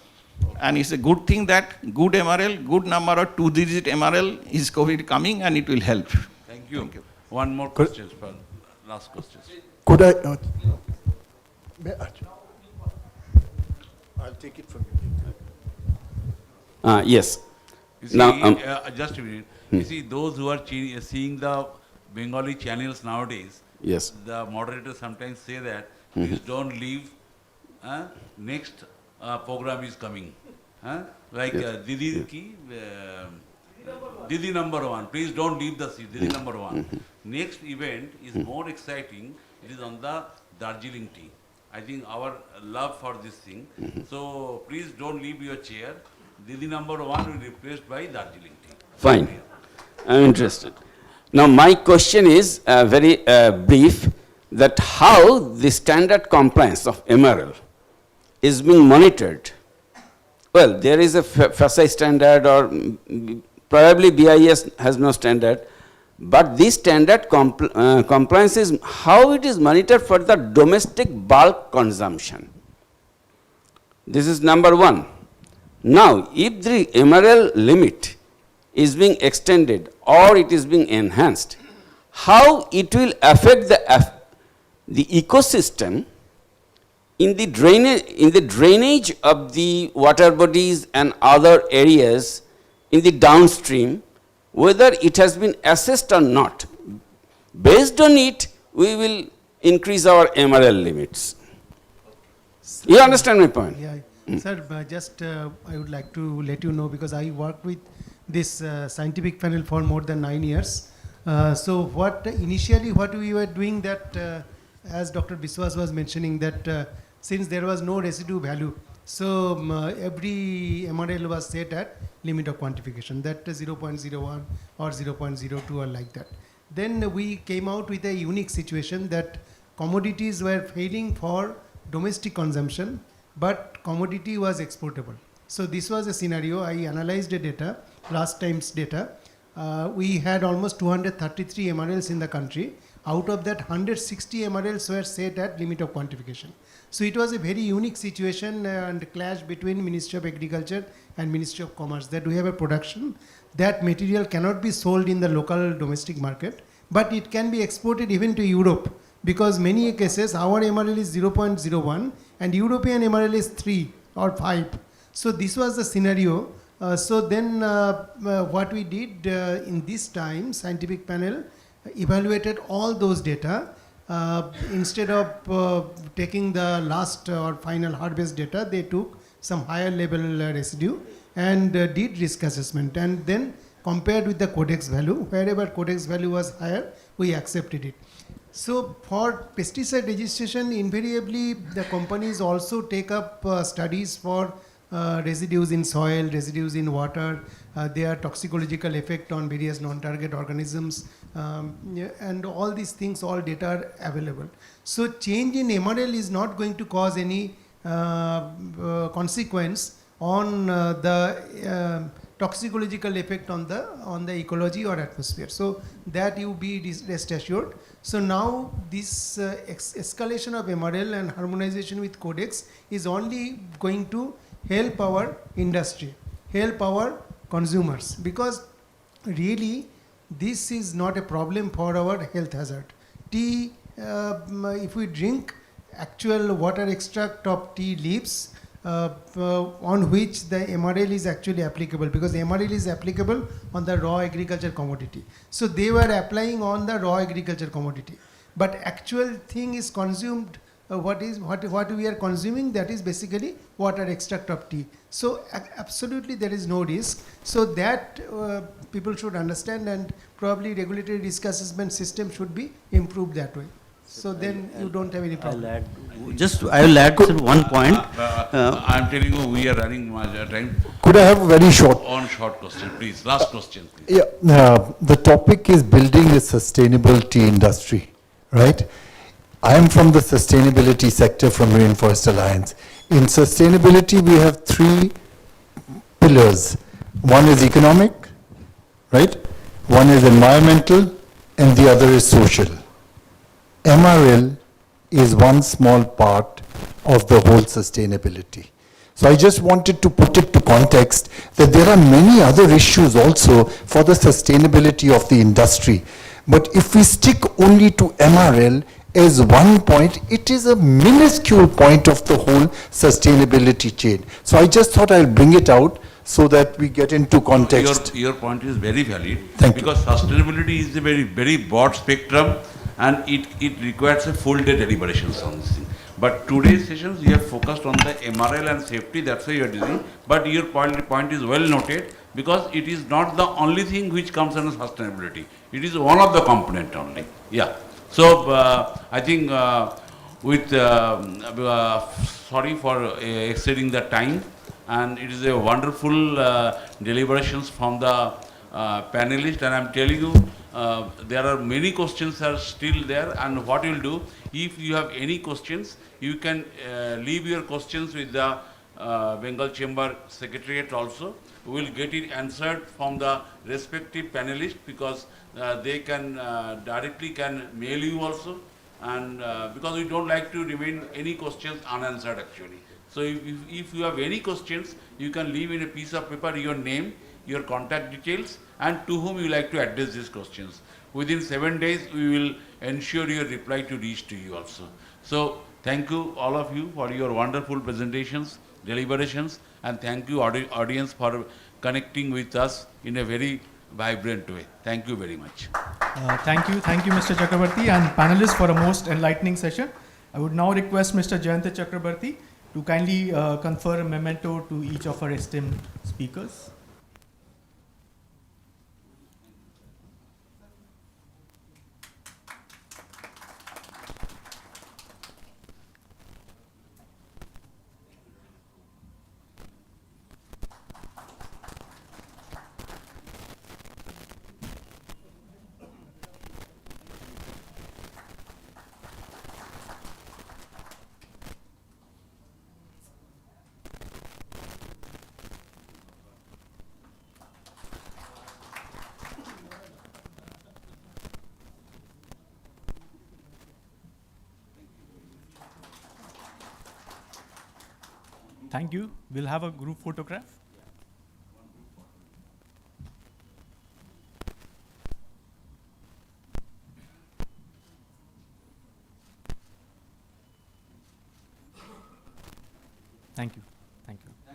Speaker 6: And it's a good thing that good MRL, good number of 2-digit MRL is coming and it will help.
Speaker 2: Thank you. One more question, last question.
Speaker 9: Could I? I'll take it from you.
Speaker 10: Yes.
Speaker 2: You see,
Speaker 10: Now,
Speaker 2: just a minute. You see, those who are seeing the Bengali channels nowadays,
Speaker 10: yes.
Speaker 2: the moderators sometimes say that, please don't leave, next program is coming. Like Didi ki, Didi number 1, please don't leave the seat, Didi number 1. Next event is more exciting, it is on the Darjeeling tea. I think our love for this thing. So please don't leave your chair. Didi number 1 will be replaced by Darjeeling tea.
Speaker 10: Fine. I'm interested. Now, my question is very brief, that how the standard compliance of MRL is being monitored. Well, there is a FSI standard, or probably BIS has no standard, but this standard compliance is how it is monitored for the domestic bulk consumption. This is number one. Now, if the MRL limit is being extended or it is being enhanced, how it will affect the ecosystem in the drainage of the water bodies and other areas in the downstream, whether it has been assessed or not. Based on it, we will increase our MRL limits. You understand my point?
Speaker 3: Yeah. Sir, just I would like to let you know, because I worked with this scientific panel for more than 9 years. So initially what we were doing that, as Dr. Biswas was mentioning, that since there was no residue value, so every MRL was set at limit of quantification, that 0.01 or 0.02 or like that. Then we came out with a unique situation that commodities were failing for domestic consumption, but commodity was exportable. So this was a scenario. I analyzed the data last time's data, we had almost 233 MRLs in the country. Out of that, 160 MRLs were set at limit of quantification. So it was a very unique situation and clash between Ministry of Agriculture and Ministry of Commerce, that we have a production, that material cannot be sold in the local domestic market, but it can be exported even to Europe, because many cases our MRL is 0.01 and European MRL is 3 or 5. So this was the scenario. So then what we did in this time, scientific panel evaluated all those data. Instead of taking the last or final harvest data, they took some higher level residue and did risk assessment, and then compared with the codex value. Wherever codex value was higher, we accepted it. So for pesticide registration, invariably the companies also take up studies for residues in soil, residues in water, their toxicological effect on various non-target organisms, and all these things, all data are available. So change in MRL is not going to cause any consequence on the toxicological effect on the ecology or atmosphere. So that you be rest assured. So now this escalation of MRL and harmonization with codex is only going to help our industry, help our consumers, because really this is not a problem for our health hazard. Tea, if we drink actual water extract of tea leaves, on which the MRL is actually applicable, because MRL is applicable on the raw agriculture commodity. So they were applying on the raw agriculture commodity, but actual thing is consumed. What we are consuming, that is basically water extract of tea. So absolutely there is no risk. So that people should understand, and probably regulatory risk assessment system should be improved that way. So then you don't have any problem.
Speaker 4: I will add one point.
Speaker 2: I'm telling you, we are running much time.
Speaker 9: Could I have a very short?
Speaker 2: On short question, please. Last question, please.
Speaker 9: Yeah, the topic is building a sustainable tea industry, right? I am from the sustainability sector from Rainforest Alliance. In sustainability, we have 3 pillars. One is economic, right? One is environmental, and the other is social. MRL is one small part of the whole sustainability. So I just wanted to put it to context that there are many other issues also for the sustainability of the industry. But if we stick only to MRL as one point, it is a minuscule point of the whole sustainability chain. So I just thought I'll bring it out so that we get into context.
Speaker 2: Your point is very valid.
Speaker 9: Thank you.
Speaker 2: Because sustainability is a very, very broad spectrum, and it requires a full day deliberations on this thing. But today's sessions, we have focused on the MRL and safety, that's why you are doing. But your point is well noted, because it is not the only thing which comes under sustainability. It is one of the component only. Yeah. So I think sorry for exceeding the time, and it is a wonderful deliberations from the panelists, and I'm telling you, there are many questions are still there, and what you'll do, if you have any questions, you can leave your questions with the Bengal Chamber Secretariat also. We will get it answered from the respective panelists, because they can directly mail you also, and because we don't like to remain any questions unanswered actually. So if you have any questions, you can leave in a piece of paper your name, your contact details, and to whom you like to address these questions. Within 7 days, we will ensure your reply to reach to you also. So thank you all of you for your wonderful presentations, deliberations, and thank you audience for connecting with us in a very vibrant way. Thank you very much.
Speaker 1: Thank you, Mr. Chakrabarti and panelists for a most enlightening session. I would now request Mr. Jayanta Chakrabarti to kindly confer a memento to each of our esteemed speakers. Thank you. We'll have a group photograph. Thank you. Thank you.